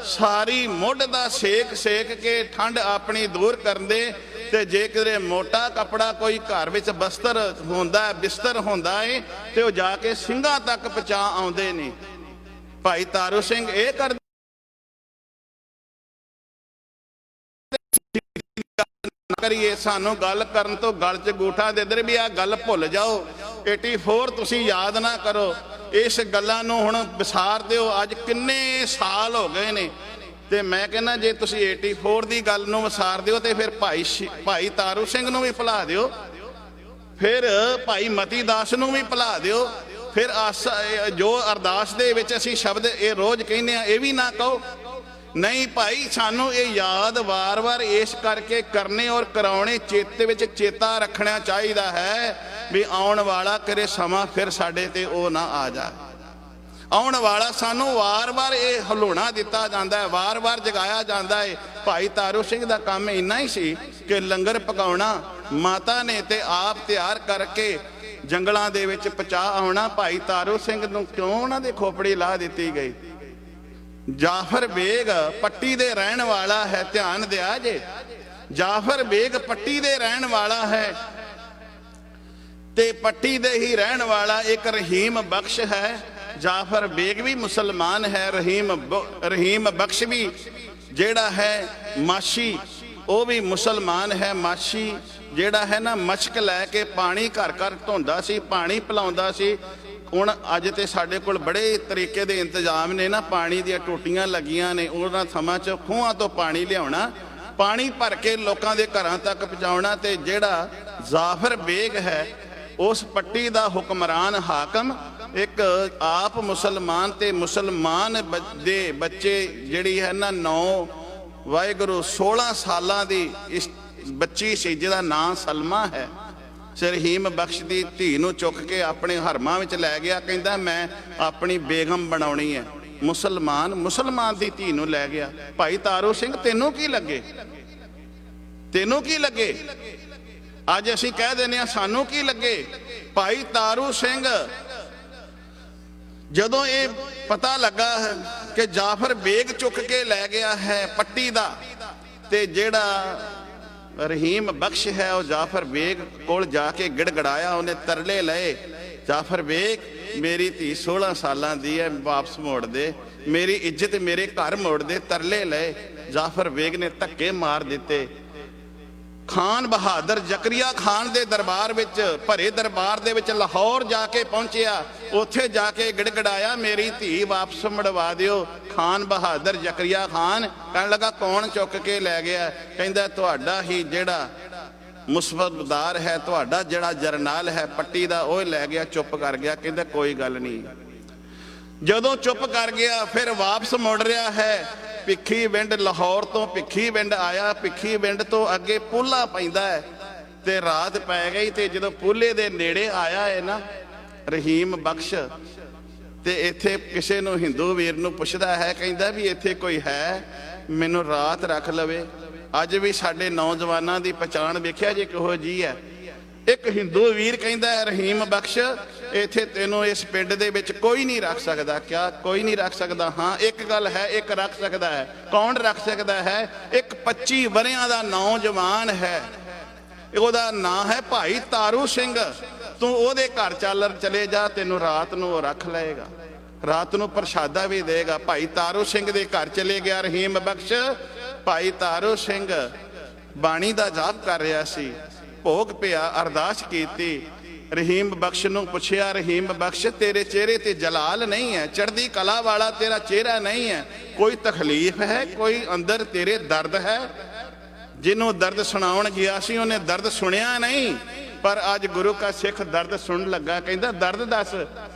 ਸਾਰੀ ਮੁੱਢ ਦਾ ਸੇਕ ਕੇ ਠੰਡ ਆਪਣੀ ਦੂਰ ਕਰਦੇ, ਤੇ ਜੇ ਕਿਤੇ ਮੋਟਾ ਕੱਪੜਾ ਕੋਈ ਘਰ ਵਿੱਚ ਬਿਸਤਰ ਹੁੰਦਾ ਏ ਤੇ ਉਹ ਜਾ ਕੇ ਸਿੰਘਾਂ ਤੱਕ ਪਹੁੰਚਾ ਆਉਂਦੇ ਨੇ। ਭਾਈ ਤਾਰੂ ਸਿੰਘ ਇਹ ਕਰਦੇ ਕਰੀਏ, ਸਾਨੂੰ ਗੱਲ ਕਰਨ ਤੋਂ ਗਲ 'ਚ ਗੂਠਾ ਦੇ ਦੇ ਵੀ ਆਹ ਗੱਲ ਭੁੱਲ ਜਾਓ। 84 ਤੁਸੀਂ ਯਾਦ ਨਾ ਕਰੋ, ਇਸ ਗੱਲਾਂ ਨੂੰ ਹੁਣ ਵਿਸਾਰ ਦਿਓ। ਅੱਜ ਕਿੰਨੇ ਸਾਲ ਹੋ ਗਏ ਨੇ, ਤੇ ਮੈਂ ਕਹਿੰਦਾ ਜੇ ਤੁਸੀਂ 84 ਦੀ ਗੱਲ ਨੂੰ ਵਿਸਾਰ ਦਿਓ ਤੇ ਫਿਰ ਭਾਈ ਤਾਰੂ ਸਿੰਘ ਨੂੰ ਵੀ ਭੁਲਾ ਦਿਓ, ਫਿਰ ਭਾਈ ਮਤੀ ਦਾਸ ਨੂੰ ਵੀ ਭੁਲਾ ਦਿਓ, ਫਿਰ ਜੋ ਅਰਦਾਸ ਦੇ ਵਿੱਚ ਅਸੀਂ ਸ਼ਬਦ ਇਹ ਰੋਜ਼ ਕਹਿੰਦੇ ਆ ਇਹ ਵੀ ਨਾ ਕਹੋ। ਨਹੀਂ ਭਾਈ, ਸਾਨੂੰ ਇਹ ਯਾਦ ਵਾਰ-ਵਾਰ ਇਸ ਕਰਕੇ ਕਰਨੇ ਔਰ ਕਰਾਉਣੇ, ਚੇਤੇ ਵਿੱਚ ਚੇਤਾ ਰੱਖਣਾ ਚਾਹੀਦਾ ਹੈ ਵੀ ਆਉਣ ਵਾਲਾ ਕਰੇ ਸਮਾਂ ਫਿਰ ਸਾਡੇ ਤੇ ਉਹ ਨਾ ਆ ਜਾਏ। ਆਉਣ ਵਾਲਾ ਸਾਨੂੰ ਵਾਰ-ਵਾਰ ਇਹ ਹਲੂਣਾ ਦਿੱਤਾ ਜਾਂਦਾ ਹੈ, ਵਾਰ-ਵਾਰ ਜਗਾਇਆ ਜਾਂਦਾ ਹੈ। ਭਾਈ ਤਾਰੂ ਸਿੰਘ ਦਾ ਕੰਮ ਇੰਨਾ ਹੀ ਸੀ ਕਿ ਲੰਗਰ ਪਕਾਉਣਾ, ਮਾਤਾ ਨੇ ਤੇ ਆਪ ਤਿਆਰ ਕਰਕੇ ਜੰਗਲਾਂ ਦੇ ਵਿੱਚ ਪਹੁੰਚਾ ਆਉਣਾ। ਭਾਈ ਤਾਰੂ ਸਿੰਘ ਨੂੰ ਕਿਉਂ ਉਹਨਾਂ ਦੇ ਖੋਪੜੀ ਲਾ ਦਿੱਤੀ ਗਈ? ਜਾਫਰ ਬੇਗ ਪੱਟੀ ਦੇ ਰਹਿਣ ਵਾਲਾ ਹੈ, ਧਿਆਨ ਦਿਆ ਜੇ। ਜਾਫਰ ਬੇਗ ਪੱਟੀ ਦੇ ਰਹਿਣ ਵਾਲਾ ਹੈ, ਤੇ ਪੱਟੀ ਦੇ ਹੀ ਰਹਿਣ ਵਾਲਾ ਇੱਕ ਰਹੀਮ ਬਖਸ਼ ਹੈ। ਜਾਫਰ ਬੇਗ ਵੀ ਮੁਸਲਮਾਨ ਹੈ, ਰਹੀਮ ਬਖਸ਼ ਵੀ ਜਿਹੜਾ ਹੈ ਮਾਸ਼ੀ ਉਹ ਵੀ ਮੁਸਲਮਾਨ ਹੈ। ਮਾਛੀ ਜਿਹੜਾ ਹੈ ਨਾ ਮਸ਼ਕ ਲੈ ਕੇ ਪਾਣੀ ਘਰ ਘਰ ਧੋਂਦਾ ਸੀ, ਪਾਣੀ ਪਿਲਾਉਂਦਾ ਸੀ। ਹੁਣ ਅੱਜ ਤੇ ਸਾਡੇ ਕੋਲ ਬੜੇ ਤਰੀਕੇ ਦੇ ਇੰਤਜ਼ਾਮ ਨੇ ਨਾ, ਪਾਣੀ ਦੀਆਂ ਟੂਟੀਆਂ ਲੱਗੀਆਂ ਨੇ। ਉਹਨਾਂ ਥਮਾਂ 'ਚ ਖੂਹਾਂ ਤੋਂ ਪਾਣੀ ਲਿਆਉਣਾ, ਪਾਣੀ ਭਰ ਕੇ ਲੋਕਾਂ ਦੇ ਘਰਾਂ ਤੱਕ ਪਹੁੰਚਾਉਣਾ। ਤੇ ਜਿਹੜਾ ਜ਼ਾਫਰ ਬੇਗ ਹੈ ਉਸ ਪੱਟੀ ਦਾ ਹੁਕਮਰਾਨ ਹਾਕਮ ਇੱਕ ਆਪ ਮੁਸਲਮਾਨ ਤੇ ਮੁਸਲਮਾਨ ਦੇ ਬੱਚੇ ਜਿਹੜੀ ਹੈ ਨਾ 9 ਵਾਹਿਗੁਰੂ 16 ਸਾਲਾਂ ਦੀ ਇਸ ਬੱਚੀ ਸੀ ਜਿਹਦਾ ਨਾਂ ਸਲਮਾ ਹੈ। ਰਹੀਮ ਬਖਸ਼ ਦੀ ਧੀ ਨੂੰ ਚੁੱਕ ਕੇ ਆਪਣੇ ਹਰਮਾਂ ਵਿੱਚ ਲੈ ਗਿਆ, ਕਹਿੰਦਾ ਮੈਂ ਆਪਣੀ ਬੇਗਮ ਬਣਾਉਣੀ ਹੈ। ਮੁਸਲਮਾਨ ਦੀ ਧੀ ਨੂੰ ਲੈ ਗਿਆ। ਭਾਈ ਤਾਰੂ ਸਿੰਘ ਤੈਨੂੰ ਕੀ ਲੱਗੇ, ਤੈਨੂੰ ਕੀ ਲੱਗੇ? ਅੱਜ ਅਸੀਂ ਕਹਿ ਦਿੰਦੇ ਹਾਂ ਸਾਨੂੰ ਕੀ ਲੱਗੇ। ਭਾਈ ਤਾਰੂ ਸਿੰਘ ਜਦੋਂ ਇਹ ਪਤਾ ਲੱਗਾ ਕਿ ਜਾਫਰ ਬੇਗ ਚੁੱਕ ਕੇ ਲੈ ਗਿਆ ਹੈ ਪੱਟੀ ਦਾ, ਤੇ ਜਿਹੜਾ ਰਹੀਮ ਬਖਸ਼ ਹੈ ਉਹ ਜਾਫਰ ਬੇਗ ਕੋਲ ਜਾ ਕੇ ਗਿੜਗੜਾਇਆ। ਉਹਨੇ ਤਰਲੇ ਲਏ, ਜਾਫਰ ਬੇਗ ਮੇਰੀ ਧੀ 16 ਸਾਲਾਂ ਦੀ ਹੈ, ਵਾਪਸ ਮੋੜ ਦੇ, ਮੇਰੀ ਇੱਜ਼ਤ ਮੇਰੇ ਘਰ ਮੋੜ ਦੇ। ਤਰਲੇ ਲਏ। ਜਾਫਰ ਬੇਗ ਨੇ ਧੱਕੇ ਮਾਰ ਦਿੱਤੇ। ਖਾਨ ਬਹਾਦਰ ਜ਼ਕਰੀਆ ਖਾਨ ਦੇ ਦਰਬਾਰ ਵਿੱਚ, ਭਰੇ ਦਰਬਾਰ ਦੇ ਵਿੱਚ ਲਾਹੌਰ ਜਾ ਕੇ ਪਹੁੰਚਿਆ। ਉੱਥੇ ਜਾ ਕੇ ਗਿੜਗੜਾਇਆ ਮੇਰੀ ਧੀ ਵਾਪਸ ਮੜਵਾ ਦਿਓ। ਖਾਨ ਬਹਾਦਰ ਜ਼ਕਰੀਆ ਖਾਨ ਕਹਿਣ ਲੱਗਾ ਕੌਣ ਚੁੱਕ ਕੇ ਲੈ ਗਿਆ? ਕਹਿੰਦਾ ਤੁਹਾਡਾ ਹੀ ਜਿਹੜਾ ਮੁਸਬਦਾਰ ਹੈ, ਤੁਹਾਡਾ ਜਿਹੜਾ ਜਰਨੈਲ ਹੈ ਪੱਟੀ ਦਾ, ਉਹ ਲੈ ਗਿਆ, ਚੁੱਪ ਕਰ ਗਿਆ। ਕਹਿੰਦਾ ਕੋਈ ਗੱਲ ਨਹੀਂ। ਜਦੋਂ ਚੁੱਪ ਕਰ ਗਿਆ ਫਿਰ ਵਾਪਸ ਮੁੜ ਰਿਹਾ ਹੈ। ਭਿੱਖੀ ਵਿੰਡ, ਲਾਹੌਰ ਤੋਂ ਭਿੱਖੀ ਵਿੰਡ ਆਇਆ। ਭਿੱਖੀ ਵਿੰਡ ਤੋਂ ਅੱਗੇ ਪੂਲਾ ਪੈਂਦਾ ਹੈ ਤੇ ਰਾਤ ਪੈ ਗਈ। ਤੇ ਜਦੋਂ ਪੂਲੇ ਦੇ ਨੇੜੇ ਆਇਆ ਹੈ ਨਾ ਰਹੀਮ ਬਖਸ਼, ਤੇ ਇੱਥੇ ਕਿਸੇ ਨੂੰ ਹਿੰਦੂ ਵੀਰ ਨੂੰ ਪੁੱਛਦਾ ਹੈ, ਕਹਿੰਦਾ ਵੀ ਇੱਥੇ ਕੋਈ ਹੈ ਮੈਨੂੰ ਰਾਤ ਰੱਖ ਲਵੇ। ਅੱਜ ਵੀ ਸਾਡੇ ਨੌਜਵਾਨਾਂ ਦੀ ਪਛਾਣ ਵੇਖਿਆ ਜੇ ਕਿਹੋ ਜੀ ਹੈ। ਇੱਕ ਹਿੰਦੂ ਵੀਰ ਕਹਿੰਦਾ ਹੈ ਰਹੀਮ ਬਖਸ਼ ਇੱਥੇ ਤੈਨੂੰ ਇਸ ਪਿੰਡ ਦੇ ਵਿੱਚ ਕੋਈ ਨਹੀਂ ਰੱਖ ਸਕਦਾ। ਕਿਆ ਕੋਈ ਨਹੀਂ ਰੱਖ ਸਕਦਾ? ਹਾਂ ਇੱਕ ਗੱਲ ਹੈ, ਇੱਕ ਰੱਖ ਸਕਦਾ ਹੈ। ਕੌਣ ਰੱਖ ਸਕਦਾ ਹੈ? ਇੱਕ 25 ਵਰਿਆਂ ਦਾ ਨੌਜਵਾਨ ਹੈ, ਉਹਦਾ ਨਾਂ ਹੈ ਭਾਈ ਤਾਰੂ ਸਿੰਘ। ਤੂੰ ਉਹਦੇ ਘਰ ਚਲੇ ਜਾ, ਤੈਨੂੰ ਰਾਤ ਨੂੰ ਉਹ ਰੱਖ ਲਏਗਾ, ਰਾਤ ਨੂੰ ਪ੍ਰਸ਼ਾਦਾ ਵੀ ਦੇਗਾ। ਭਾਈ ਤਾਰੂ ਸਿੰਘ ਦੇ ਘਰ ਚਲੇ ਗਿਆ ਰਹੀਮ ਬਖਸ਼। ਭਾਈ ਤਾਰੂ ਸਿੰਘ ਬਾਣੀ ਦਾ ਜਾਪ ਕਰ ਰਿਹਾ ਸੀ। ਭੋਗ ਪਿਆ, ਅਰਦਾਸ ਕੀਤੀ। ਰਹੀਮ ਬਖਸ਼ ਨੂੰ ਪੁੱਛਿਆ, ਰਹੀਮ ਬਖਸ਼ ਤੇਰੇ ਚਿਹਰੇ ਤੇ ਜਲਾਲ ਨਹੀਂ ਹੈ, ਚੜ੍ਹਦੀ ਕਲਾ ਵਾਲਾ ਤੇਰਾ ਚਿਹਰਾ ਨਹੀਂ ਹੈ, ਕੋਈ ਤਕਲੀਫ ਹੈ, ਕੋਈ ਅੰਦਰ ਤੇਰੇ ਦਰਦ ਹੈ? ਜਿਹਨੂੰ ਦਰਦ ਸੁਣਾਉਣ ਗਿਆ ਸੀ ਉਹਨੇ ਦਰਦ ਸੁਣਿਆ ਨਹੀਂ, ਪਰ ਅੱਜ ਗੁਰੂ ਕਾ ਸਿੱਖ ਦਰਦ ਸੁਣਨ ਲੱਗਾ। ਕਹਿੰਦਾ ਦਰਦ ਦੱਸ।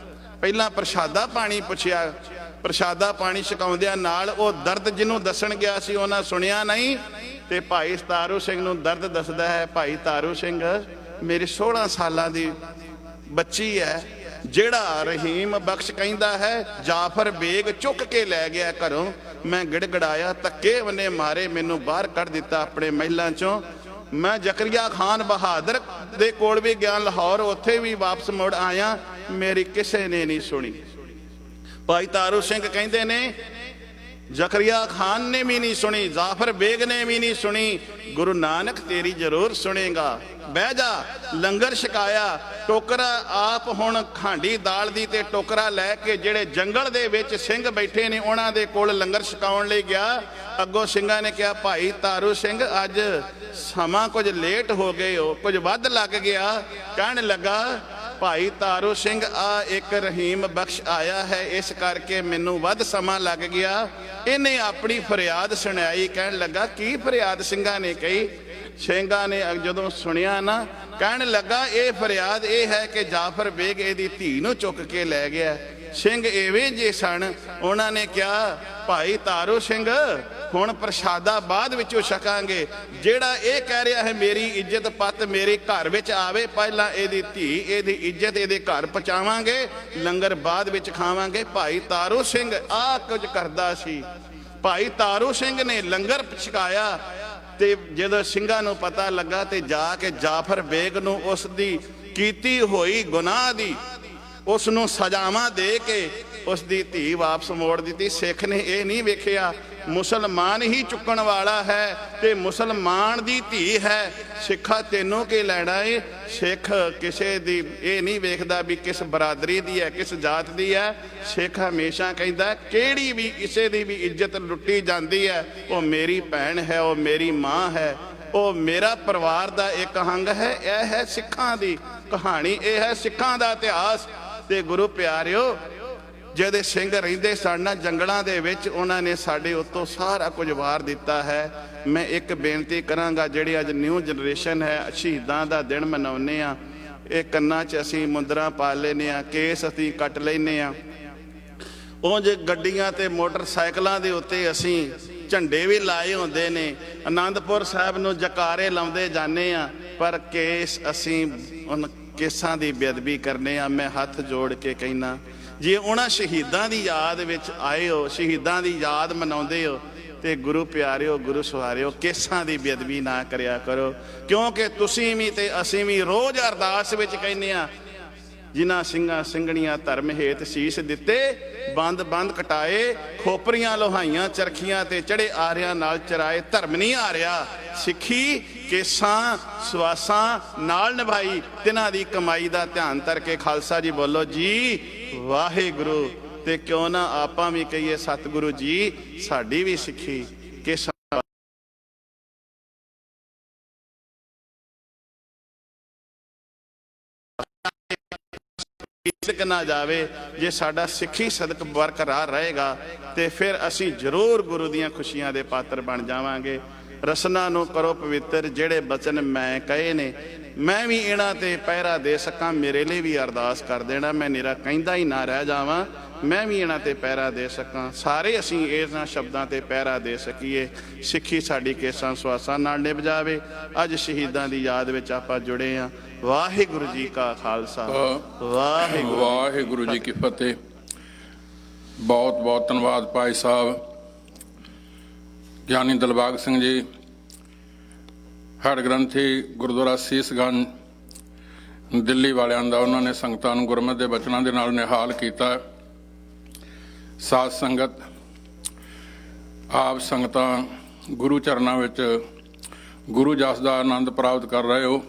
ਪਹਿਲਾਂ ਪ੍ਰਸ਼ਾਦਾ ਪਾਣੀ ਪੁੱਛਿਆ, ਪ੍ਰਸ਼ਾਦਾ ਪਾਣੀ ਛਕਾਉਂਦਿਆਂ ਨਾਲ ਉਹ ਦਰਦ ਜਿਹਨੂੰ ਦੱਸਣ ਗਿਆ ਸੀ ਉਹਨਾਂ ਸੁਣਿਆ ਨਹੀਂ। ਤੇ ਭਾਈ ਤਾਰੂ ਸਿੰਘ ਨੂੰ ਦਰਦ ਦੱਸਦਾ ਹੈ। ਭਾਈ ਤਾਰੂ ਸਿੰਘ ਮੇਰੀ 16 ਸਾਲਾਂ ਦੀ ਬੱਚੀ ਹੈ, ਜਿਹੜਾ ਰਹੀਮ ਬਖਸ਼ ਕਹਿੰਦਾ ਹੈ ਜਾਫਰ ਬੇਗ ਚੁੱਕ ਕੇ ਲੈ ਗਿਆ ਘਰੋਂ। ਮੈਂ ਗਿੜਗੜਾਇਆ, ਧੱਕੇ ਉਹਨੇ ਮਾਰੇ, ਮੈਨੂੰ ਬਾਹਰ ਕੱਢ ਦਿੱਤਾ ਆਪਣੇ ਮਹਿਲਾਂ ਚੋਂ। ਮੈਂ ਜ਼ਕਰੀਆ ਖਾਨ ਬਹਾਦਰ ਦੇ ਕੋਲ ਵੀ ਗਿਆ ਲਾਹੌਰ, ਉੱਥੇ ਵੀ ਵਾਪਸ ਮੁੜ ਆਇਆ, ਮੇਰੀ ਕਿਸੇ ਨੇ ਨਹੀਂ ਸੁਣੀ। ਭਾਈ ਤਾਰੂ ਸਿੰਘ ਕਹਿੰਦੇ ਨੇ ਜ਼ਕਰੀਆ ਖਾਨ ਨੇ ਵੀ ਨਹੀਂ ਸੁਣੀ, ਜਾਫਰ ਬੇਗ ਨੇ ਵੀ ਨਹੀਂ ਸੁਣੀ। ਗੁਰੂ ਨਾਨਕ ਤੇਰੀ ਜ਼ਰੂਰ ਸੁਣੇਗਾ। ਬਹਿ ਜਾ। ਲੰਗਰ ਛਕਾਇਆ। ਟੋਕਰਾ ਆਪ ਹੁਣ ਖਾਂਡੀ ਦਾਲ ਦੀ ਤੇ ਟੋਕਰਾ ਲੈ ਕੇ ਜਿਹੜੇ ਜੰਗਲ ਦੇ ਵਿੱਚ ਸਿੰਘ ਬੈਠੇ ਨੇ ਉਹਨਾਂ ਦੇ ਕੋਲ ਲੰਗਰ ਛਕਾਉਣ ਲਈ ਗਿਆ। ਅੱਗੋਂ ਸਿੰਘਾਂ ਨੇ ਕਿਹਾ ਭਾਈ ਤਾਰੂ ਸਿੰਘ ਅੱਜ ਸਮਾਂ ਕੁਝ ਲੇਟ ਹੋ ਗਏ ਹੋ, ਕੁਝ ਵੱਧ ਲੱਗ ਗਿਆ। ਕਹਿਣ ਲੱਗਾ ਭਾਈ ਤਾਰੂ ਸਿੰਘ ਆ ਇੱਕ ਰਹੀਮ ਬਖਸ਼ ਆਇਆ ਹੈ, ਇਸ ਕਰਕੇ ਮੈਨੂੰ ਵੱਧ ਸਮਾਂ ਲੱਗ ਗਿਆ। ਇਹਨੇ ਆਪਣੀ ਫਰਿਆਦ ਸੁਣਾਈ। ਕਹਿਣ ਲੱਗਾ ਕੀ ਫਰਿਆਦ ਸਿੰਘਾਂ ਨੇ ਕਹੀ? ਸਿੰਘਾਂ ਨੇ ਜਦੋਂ ਸੁਣਿਆ ਨਾ, ਕਹਿਣ ਲੱਗਾ ਇਹ ਫਰਿਆਦ ਇਹ ਹੈ ਕਿ ਜਾਫਰ ਬੇਗ ਇਹਦੀ ਧੀ ਨੂੰ ਚੁੱਕ ਕੇ ਲੈ ਗਿਆ। ਸਿੰਘ ਐਵੇਂ ਜੇ ਸਨ, ਉਹਨਾਂ ਨੇ ਕਿਹਾ ਭਾਈ ਤਾਰੂ ਸਿੰਘ ਹੁਣ ਪ੍ਰਸ਼ਾਦਾ ਬਾਅਦ ਵਿੱਚੋਂ ਛਕਾਂਗੇ, ਜਿਹੜਾ ਇਹ ਕਹਿ ਰਿਹਾ ਹੈ ਮੇਰੀ ਇੱਜ਼ਤ ਪੱਤ ਮੇਰੇ ਘਰ ਵਿੱਚ ਆਵੇ, ਪਹਿਲਾਂ ਇਹਦੀ ਧੀ ਇਹਦੀ ਇੱਜ਼ਤ ਇਹਦੇ ਘਰ ਪਹੁੰਚਾਵਾਂਗੇ, ਲੰਗਰ ਬਾਅਦ ਵਿੱਚ ਖਾਵਾਂਗੇ। ਭਾਈ ਤਾਰੂ ਸਿੰਘ ਆਹ ਕੁਝ ਕਰਦਾ ਸੀ। ਭਾਈ ਤਾਰੂ ਸਿੰਘ ਨੇ ਲੰਗਰ ਛਕਾਇਆ ਤੇ ਜਦੋਂ ਸਿੰਘਾਂ ਨੂੰ ਪਤਾ ਲੱਗਾ ਤੇ ਜਾ ਕੇ ਜਾਫਰ ਬੇਗ ਨੂੰ ਉਸ ਦੀ ਕੀਤੀ ਹੋਈ ਗੁਨਾਹ ਦੀ ਉਸ ਨੂੰ ਸਜ਼ਾਵਾਂ ਦੇ ਕੇ ਉਸ ਦੀ ਧੀ ਵਾਪਸ ਮੋੜ ਦਿੱਤੀ। ਸਿੱਖ ਨੇ ਇਹ ਨਹੀਂ ਵੇਖਿਆ ਮੁਸਲਮਾਨ ਹੀ ਚੁੱਕਣ ਵਾਲਾ ਹੈ ਤੇ ਮੁਸਲਮਾਨ ਦੀ ਧੀ ਹੈ। ਸਿੱਖਾ ਤੈਨੂੰ ਕੀ ਲੈਣਾ ਏ? ਸਿੱਖ ਕਿਸੇ ਦੀ ਇਹ ਨਹੀਂ ਵੇਖਦਾ ਵੀ ਕਿਸ ਬਰਾਦਰੀ ਦੀ ਹੈ, ਕਿਸ ਜਾਤ ਦੀ ਹੈ। ਸਿੱਖ ਹਮੇਸ਼ਾ ਕਹਿੰਦਾ ਕਿਹੜੀ ਵੀ ਕਿਸੇ ਦੀ ਵੀ ਇੱਜ਼ਤ ਲੁੱਟੀ ਜਾਂਦੀ ਹੈ, ਉਹ ਮੇਰੀ ਭੈਣ ਹੈ, ਉਹ ਮੇਰੀ ਮਾਂ ਹੈ, ਉਹ ਮੇਰਾ ਪਰਿਵਾਰ ਦਾ ਇੱਕ ਅੰਗ ਹੈ। ਇਹ ਹੈ ਸਿੱਖਾਂ ਦੀ ਕਹਾਣੀ, ਇਹ ਹੈ ਸਿੱਖਾਂ ਦਾ ਇਤਿਹਾਸ। ਤੇ ਗੁਰੂ ਪਿਆਰਿਓ, ਜਿਹਦੇ ਸਿੰਘ ਰਹਿੰਦੇ ਸਨ ਜੰਗਲਾਂ ਦੇ ਵਿੱਚ, ਉਹਨਾਂ ਨੇ ਸਾਡੇ ਉੱਤੋਂ ਸਾਰਾ ਕੁਝ ਵਾਰ ਦਿੱਤਾ ਹੈ। ਮੈਂ ਇੱਕ ਬੇਨਤੀ ਕਰਾਂਗਾ, ਜਿਹੜੀ ਅੱਜ ਨਿਊ ਜਨਰੇਸ਼ਨ ਹੈ, ਸ਼ਹੀਦਾਂ ਦਾ ਦਿਨ ਮਨਾਉਂਦੇ ਆ, ਇਹ ਕੰਨਾਂ 'ਚ ਅਸੀਂ ਮੁੰਦਰਾਂ ਪਾ ਲੈਂਦੇ ਆ, ਕੇਸ ਅਸੀਂ ਕੱਟ ਲੈਂਦੇ ਆ, ਉਂਝ ਗੱਡੀਆਂ ਤੇ ਮੋਟਰਸਾਈਕਲਾਂ ਦੇ ਉੱਤੇ ਅਸੀਂ ਝੰਡੇ ਵੀ ਲਾਏ ਹੁੰਦੇ ਨੇ, ਆਨੰਦਪੁਰ ਸਾਹਿਬ ਨੂੰ ਜਕਾਰੇ ਲਾਉਂਦੇ ਜਾਂਦੇ ਆ, ਪਰ ਕੇਸ ਅਸੀਂ ਉਹਨਾਂ ਕੇਸਾਂ ਦੀ ਬੇਅਦਬੀ ਕਰਨੇ ਆ। ਮੈਂ ਹੱਥ ਜੋੜ ਕੇ ਕਹਿਣਾ, ਜੇ ਉਹਨਾਂ ਸ਼ਹੀਦਾਂ ਦੀ ਯਾਦ ਵਿੱਚ ਆਏ ਹੋ, ਸ਼ਹੀਦਾਂ ਦੀ ਯਾਦ ਮਨਾਉਂਦੇ ਹੋ, ਤੇ ਗੁਰੂ ਪਿਆਰਿਓ, ਗੁਰੂ ਸਵਾਰਿਓ, ਕੇਸਾਂ ਦੀ ਬੇਅਦਬੀ ਨਾ ਕਰਿਆ ਕਰੋ। ਕਿਉਂਕਿ ਤੁਸੀਂ ਵੀ ਤੇ ਅਸੀਂ ਵੀ ਰੋਜ਼ ਅਰਦਾਸ ਵਿੱਚ ਕਹਿੰਦੇ ਆ, ਜਿਨ੍ਹਾਂ ਸਿੰਘਾਂ ਸਿੰਘਣੀਆਂ ਧਰਮ ਹੇਤ ਸੀਸ ਦਿੱਤੇ, ਬੰਦ ਬੰਦ ਕਟਾਏ, ਖੋਪਰੀਆਂ ਲੋਹਾਈਆਂ ਚਰਖੀਆਂ ਤੇ ਚੜੇ ਆਰਿਆਂ ਨਾਲ ਚਰਾਏ। ਧਰਮ ਨਹੀਂ ਆ ਰਿਹਾ, ਸਿੱਖੀ ਕੇਸਾਂ ਸਵਾਸਾਂ ਨਾਲ ਨਿਭਾਈ, ਤਿਨਾਂ ਦੀ ਕਮਾਈ ਦਾ ਧਿਆਨ ਧਰ ਕੇ। ਖਾਲਸਾ ਜੀ ਬੋਲੋ ਜੀ ਵਾਹਿਗੁਰੂ। ਤੇ ਕਿਉਂ ਨਾ ਆਪਾਂ ਵੀ ਕਹੀਏ ਸਤਿਗੁਰੂ ਜੀ, ਸਾਡੀ ਵੀ ਸਿੱਖੀ ਕੇਸਾਂ ਨਾ ਜਾਵੇ। ਜੇ ਸਾਡਾ ਸਿੱਖੀ ਸਦਕ ਬਰਕਰਾਰ ਰਹੇਗਾ ਤੇ ਫਿਰ ਅਸੀਂ ਜ਼ਰੂਰ ਗੁਰੂ ਦੀਆਂ ਖੁਸ਼ੀਆਂ ਦੇ ਪਾਤਰ ਬਣ ਜਾਵਾਂਗੇ। ਰਸਨਾ ਨੂੰ ਕਰੋ ਪਵਿੱਤਰ, ਜਿਹੜੇ ਬਚਨ ਮੈਂ ਕਹੇ ਨੇ, ਮੈਂ ਵੀ ਇਹਨਾਂ ਤੇ ਪਹਿਰਾ ਦੇ ਸਕਾਂ। ਮੇਰੇ ਲਈ ਵੀ ਅਰਦਾਸ ਕਰ ਦੇਣਾ, ਮੈਂ ਨਿਰਾ ਕਹਿੰਦਾ ਹੀ ਨਾ ਰਹਿ ਜਾਵਾਂ, ਮੈਂ ਵੀ ਇਹਨਾਂ ਤੇ ਪਹਿਰਾ ਦੇ ਸਕਾਂ। ਸਾਰੇ ਅਸੀਂ ਇਹਨਾਂ ਸ਼ਬਦਾਂ ਤੇ ਪਹਿਰਾ ਦੇ ਸਕੀਏ, ਸਿੱਖੀ ਸਾਡੀ ਕੇਸਾਂ ਸਵਾਸਾਂ ਨਾਲ ਨਿਭ ਜਾਵੇ। ਅੱਜ ਸ਼ਹੀਦਾਂ ਦੀ ਯਾਦ ਵਿੱਚ ਆਪਾਂ ਜੁੜੇ ਹਾਂ। ਵਾਹਿਗੁਰੂ ਜੀ ਕਾ ਖਾਲਸਾ, ਵਾਹਿਗੁਰੂ ਜੀ ਕੀ ਫਤਿਹ। ਬਹੁਤ ਬਹੁਤ ਧੰਨਵਾਦ ਭਾਈ ਸਾਹਿਬ ਗਿਆਨੀ ਦਿਲਬਾਗ ਸਿੰਘ ਜੀ, ਹੜ ਗ੍ਰੰਥੀ ਗੁਰਦੁਆਰਾ ਸੀਸਗੰਜ ਦਿੱਲੀ ਵਾਲਿਆਂ ਦਾ। ਉਹਨਾਂ ਨੇ ਸੰਗਤਾਂ ਨੂੰ ਗੁਰਮਤਿ ਦੇ ਬਚਨਾਂ ਦੇ ਨਾਲ ਨਿਹਾਲ ਕੀਤਾ। ਸਾਧ ਸੰਗਤ, ਆਪ ਸੰਗਤਾਂ ਗੁਰੂ ਚਰਨਾਂ ਵਿੱਚ ਗੁਰੂ ਜਸ ਦਾ ਆਨੰਦ ਪ੍ਰਾਪਤ ਕਰ ਰਹੇ ਹੋ,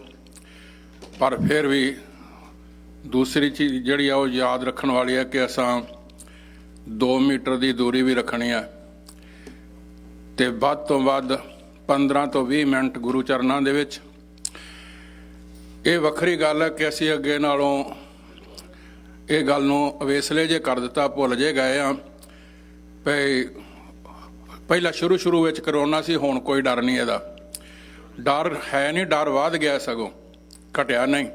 ਪਰ ਫਿਰ ਵੀ ਦੂਸਰੀ ਚੀਜ਼ ਜਿਹੜੀ ਆ ਉਹ ਯਾਦ ਰੱਖਣ ਵਾਲੀ ਹੈ ਕਿ ਅਸਾਂ 2 ਮੀਟਰ ਦੀ ਦੂਰੀ ਵੀ ਰੱਖਣੀ ਹੈ ਤੇ ਵੱਧ ਤੋਂ ਵੱਧ 15 ਤੋਂ 20 ਮਿੰਟ ਗੁਰੂ ਚਰਨਾਂ ਦੇ ਵਿੱਚ। ਇਹ ਵੱਖਰੀ ਗੱਲ ਹੈ ਕਿ ਅਸੀਂ ਅੱਗੇ ਨਾਲੋਂ ਇਹ ਗੱਲ ਨੂੰ ਅਵੇਸਲੇ ਜੇ ਕਰ ਦਿੱਤਾ, ਭੁੱਲ ਜੇ ਗਏ ਆ। ਪਹਿਲਾਂ ਸ਼ੁਰੂ ਵਿੱਚ ਕਰੋਨਾ ਸੀ, ਹੁਣ ਕੋਈ ਡਰ ਨਹੀਂ, ਇਹਦਾ ਡਰ ਹੈ ਨਹੀਂ, ਡਰ ਵੱਧ ਗਿਆ ਸਗੋਂ ਘਟਿਆ ਨਹੀਂ।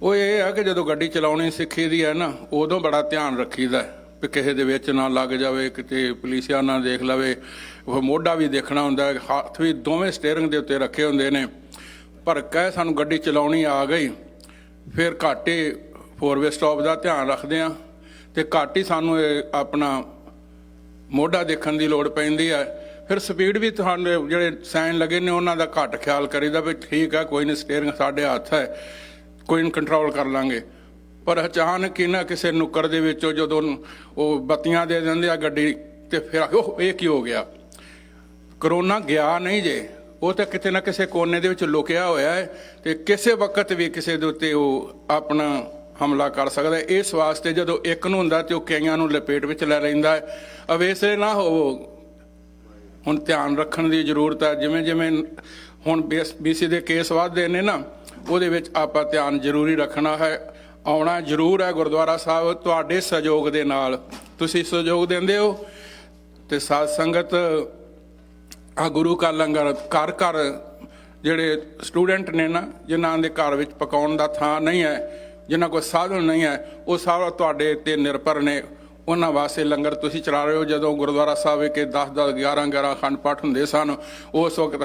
ਉਹ ਇਹ ਆ ਕਿ ਜਦੋਂ ਗੱਡੀ ਚਲਾਉਣੀ ਸਿੱਖੀ ਦੀ ਹੈ ਨਾ, ਉਦੋਂ ਬੜਾ ਧਿਆਨ ਰੱਖੀਦਾ ਵੀ ਕਿਸੇ ਦੇ ਵਿੱਚ ਨਾ ਲੱਗ ਜਾਵੇ, ਕਿਤੇ ਪੁਲਿਸਿਆ ਨਾ ਦੇਖ ਲਵੇ। ਉਹ ਮੋਢਾ ਵੀ ਦੇਖਣਾ ਹੁੰਦਾ, ਹੱਥ ਵੀ ਦੋਵੇਂ ਸਟੀਅਰਿੰਗ ਦੇ ਉੱਤੇ ਰੱਖੇ ਹੁੰਦੇ ਨੇ। ਪਰ ਕਹਿ ਸਾਨੂੰ ਗੱਡੀ ਚਲਾਉਣੀ ਆ ਗਈ, ਫਿਰ ਘੱਟ ਹੀ 4-ਵੇ ਸਟਾਪ ਦਾ ਧਿਆਨ ਰੱਖਦੇ ਹਾਂ ਤੇ ਘੱਟ ਹੀ ਸਾਨੂੰ ਆਪਣਾ ਮੋਢਾ ਦੇਖਣ ਦੀ ਲੋੜ ਪੈਂਦੀ ਹੈ। ਫਿਰ ਸਪੀਡ ਵੀ ਤੁਹਾਨੂੰ ਜਿਹੜੇ ਸਾਈਨ ਲੱਗੇ ਨੇ ਉਹਨਾਂ ਦਾ ਘੱਟ ਖਿਆਲ ਕਰੀਦਾ ਵੀ ਠੀਕ ਹੈ, ਕੋਈ ਨਹੀਂ, ਸਟੀਅਰਿੰਗ ਸਾਡੇ ਹੱਥ ਹੈ, ਕੋਈ ਨਹੀਂ, ਕੰਟਰੋਲ ਕਰ ਲਾਂਗੇ। ਪਰ ਅਚਾਨਕ ਹੀ ਨਾ ਕਿਸੇ ਨੁੱਕਰ ਦੇ ਵਿੱਚੋਂ ਜਦੋਂ ਉਹ ਬੱਤੀਆਂ ਦੇ ਦਿੰਦੇ ਆ ਗੱਡੀ, ਤੇ ਫਿਰ ਉਹ ਇਹ ਕੀ ਹੋ ਗਿਆ। ਕਰੋਨਾ ਗਿਆ ਨਹੀਂ ਜੇ, ਉਹ ਤਾਂ ਕਿਤੇ ਨਾ ਕਿਸੇ ਕੋਨੇ ਦੇ ਵਿੱਚ ਲੁਕਿਆ ਹੋਇਆ ਹੈ ਤੇ ਕਿਸੇ ਵਕਤ ਵੀ ਕਿਸੇ ਦੇ ਉੱਤੇ ਉਹ ਆਪਣਾ ਹਮਲਾ ਕਰ ਸਕਦਾ। ਇਸ ਵਾਸਤੇ ਜਦੋਂ ਇੱਕ ਨੂੰ ਹੁੰਦਾ ਤੇ ਉਹ ਕਈਆਂ ਨੂੰ ਲਪੇਟ ਵਿੱਚ ਲੈ ਲੈਂਦਾ ਹੈ। ਅਵੇਸਲੇ ਨਾ ਹੋਵੋ, ਹੁਣ ਧਿਆਨ ਰੱਖਣ ਦੀ ਜ਼ਰੂਰਤ ਹੈ। ਜਿਵੇਂ ਜਿਵੇਂ ਹੁਣ BC ਦੇ ਕੇਸ ਵੱਧਦੇ ਨੇ ਨਾ, ਉਹਦੇ ਵਿੱਚ ਆਪਾਂ ਧਿਆਨ ਜ਼ਰੂਰੀ ਰੱਖਣਾ ਹੈ। ਆਉਣਾ ਜ਼ਰੂਰ ਹੈ ਗੁਰਦੁਆਰਾ ਸਾਹਿਬ, ਤੁਹਾਡੇ ਸਹਿਯੋਗ ਦੇ ਨਾਲ। ਤੁਸੀਂ ਸਹਿਯੋਗ ਦਿੰਦੇ ਹੋ ਤੇ ਸਾਧ ਸੰਗਤ ਆ ਗੁਰੂ ਕਾ ਲੰਗਰ ਘਰ ਘਰ ਜਿਹੜੇ ਸਟੂਡੈਂਟ ਨੇ ਨਾ, ਜਿਨ੍ਹਾਂ ਦੇ ਘਰ ਵਿੱਚ ਪਕਾਉਣ ਦਾ ਥਾਂ ਨਹੀਂ ਹੈ, ਜਿਨ੍ਹਾਂ ਕੋਲ ਸਾਧਨ ਨਹੀਂ ਹੈ, ਉਹ ਸਾਰਾ ਤੁਹਾਡੇ ਤੇ ਨਿਰਭਰ ਨੇ। ਉਹਨਾਂ ਵਾਸਤੇ ਲੰਗਰ ਤੁਸੀਂ ਚਲਾ ਰਹੇ ਹੋ। ਜਦੋਂ ਗੁਰਦੁਆਰਾ ਸਾਹਿਬ ਕੇ 10-10 11-11 ਅਖੰਡ ਪਾਠ ਹੁੰਦੇ ਸਨ, ਉਸ ਵਕਤ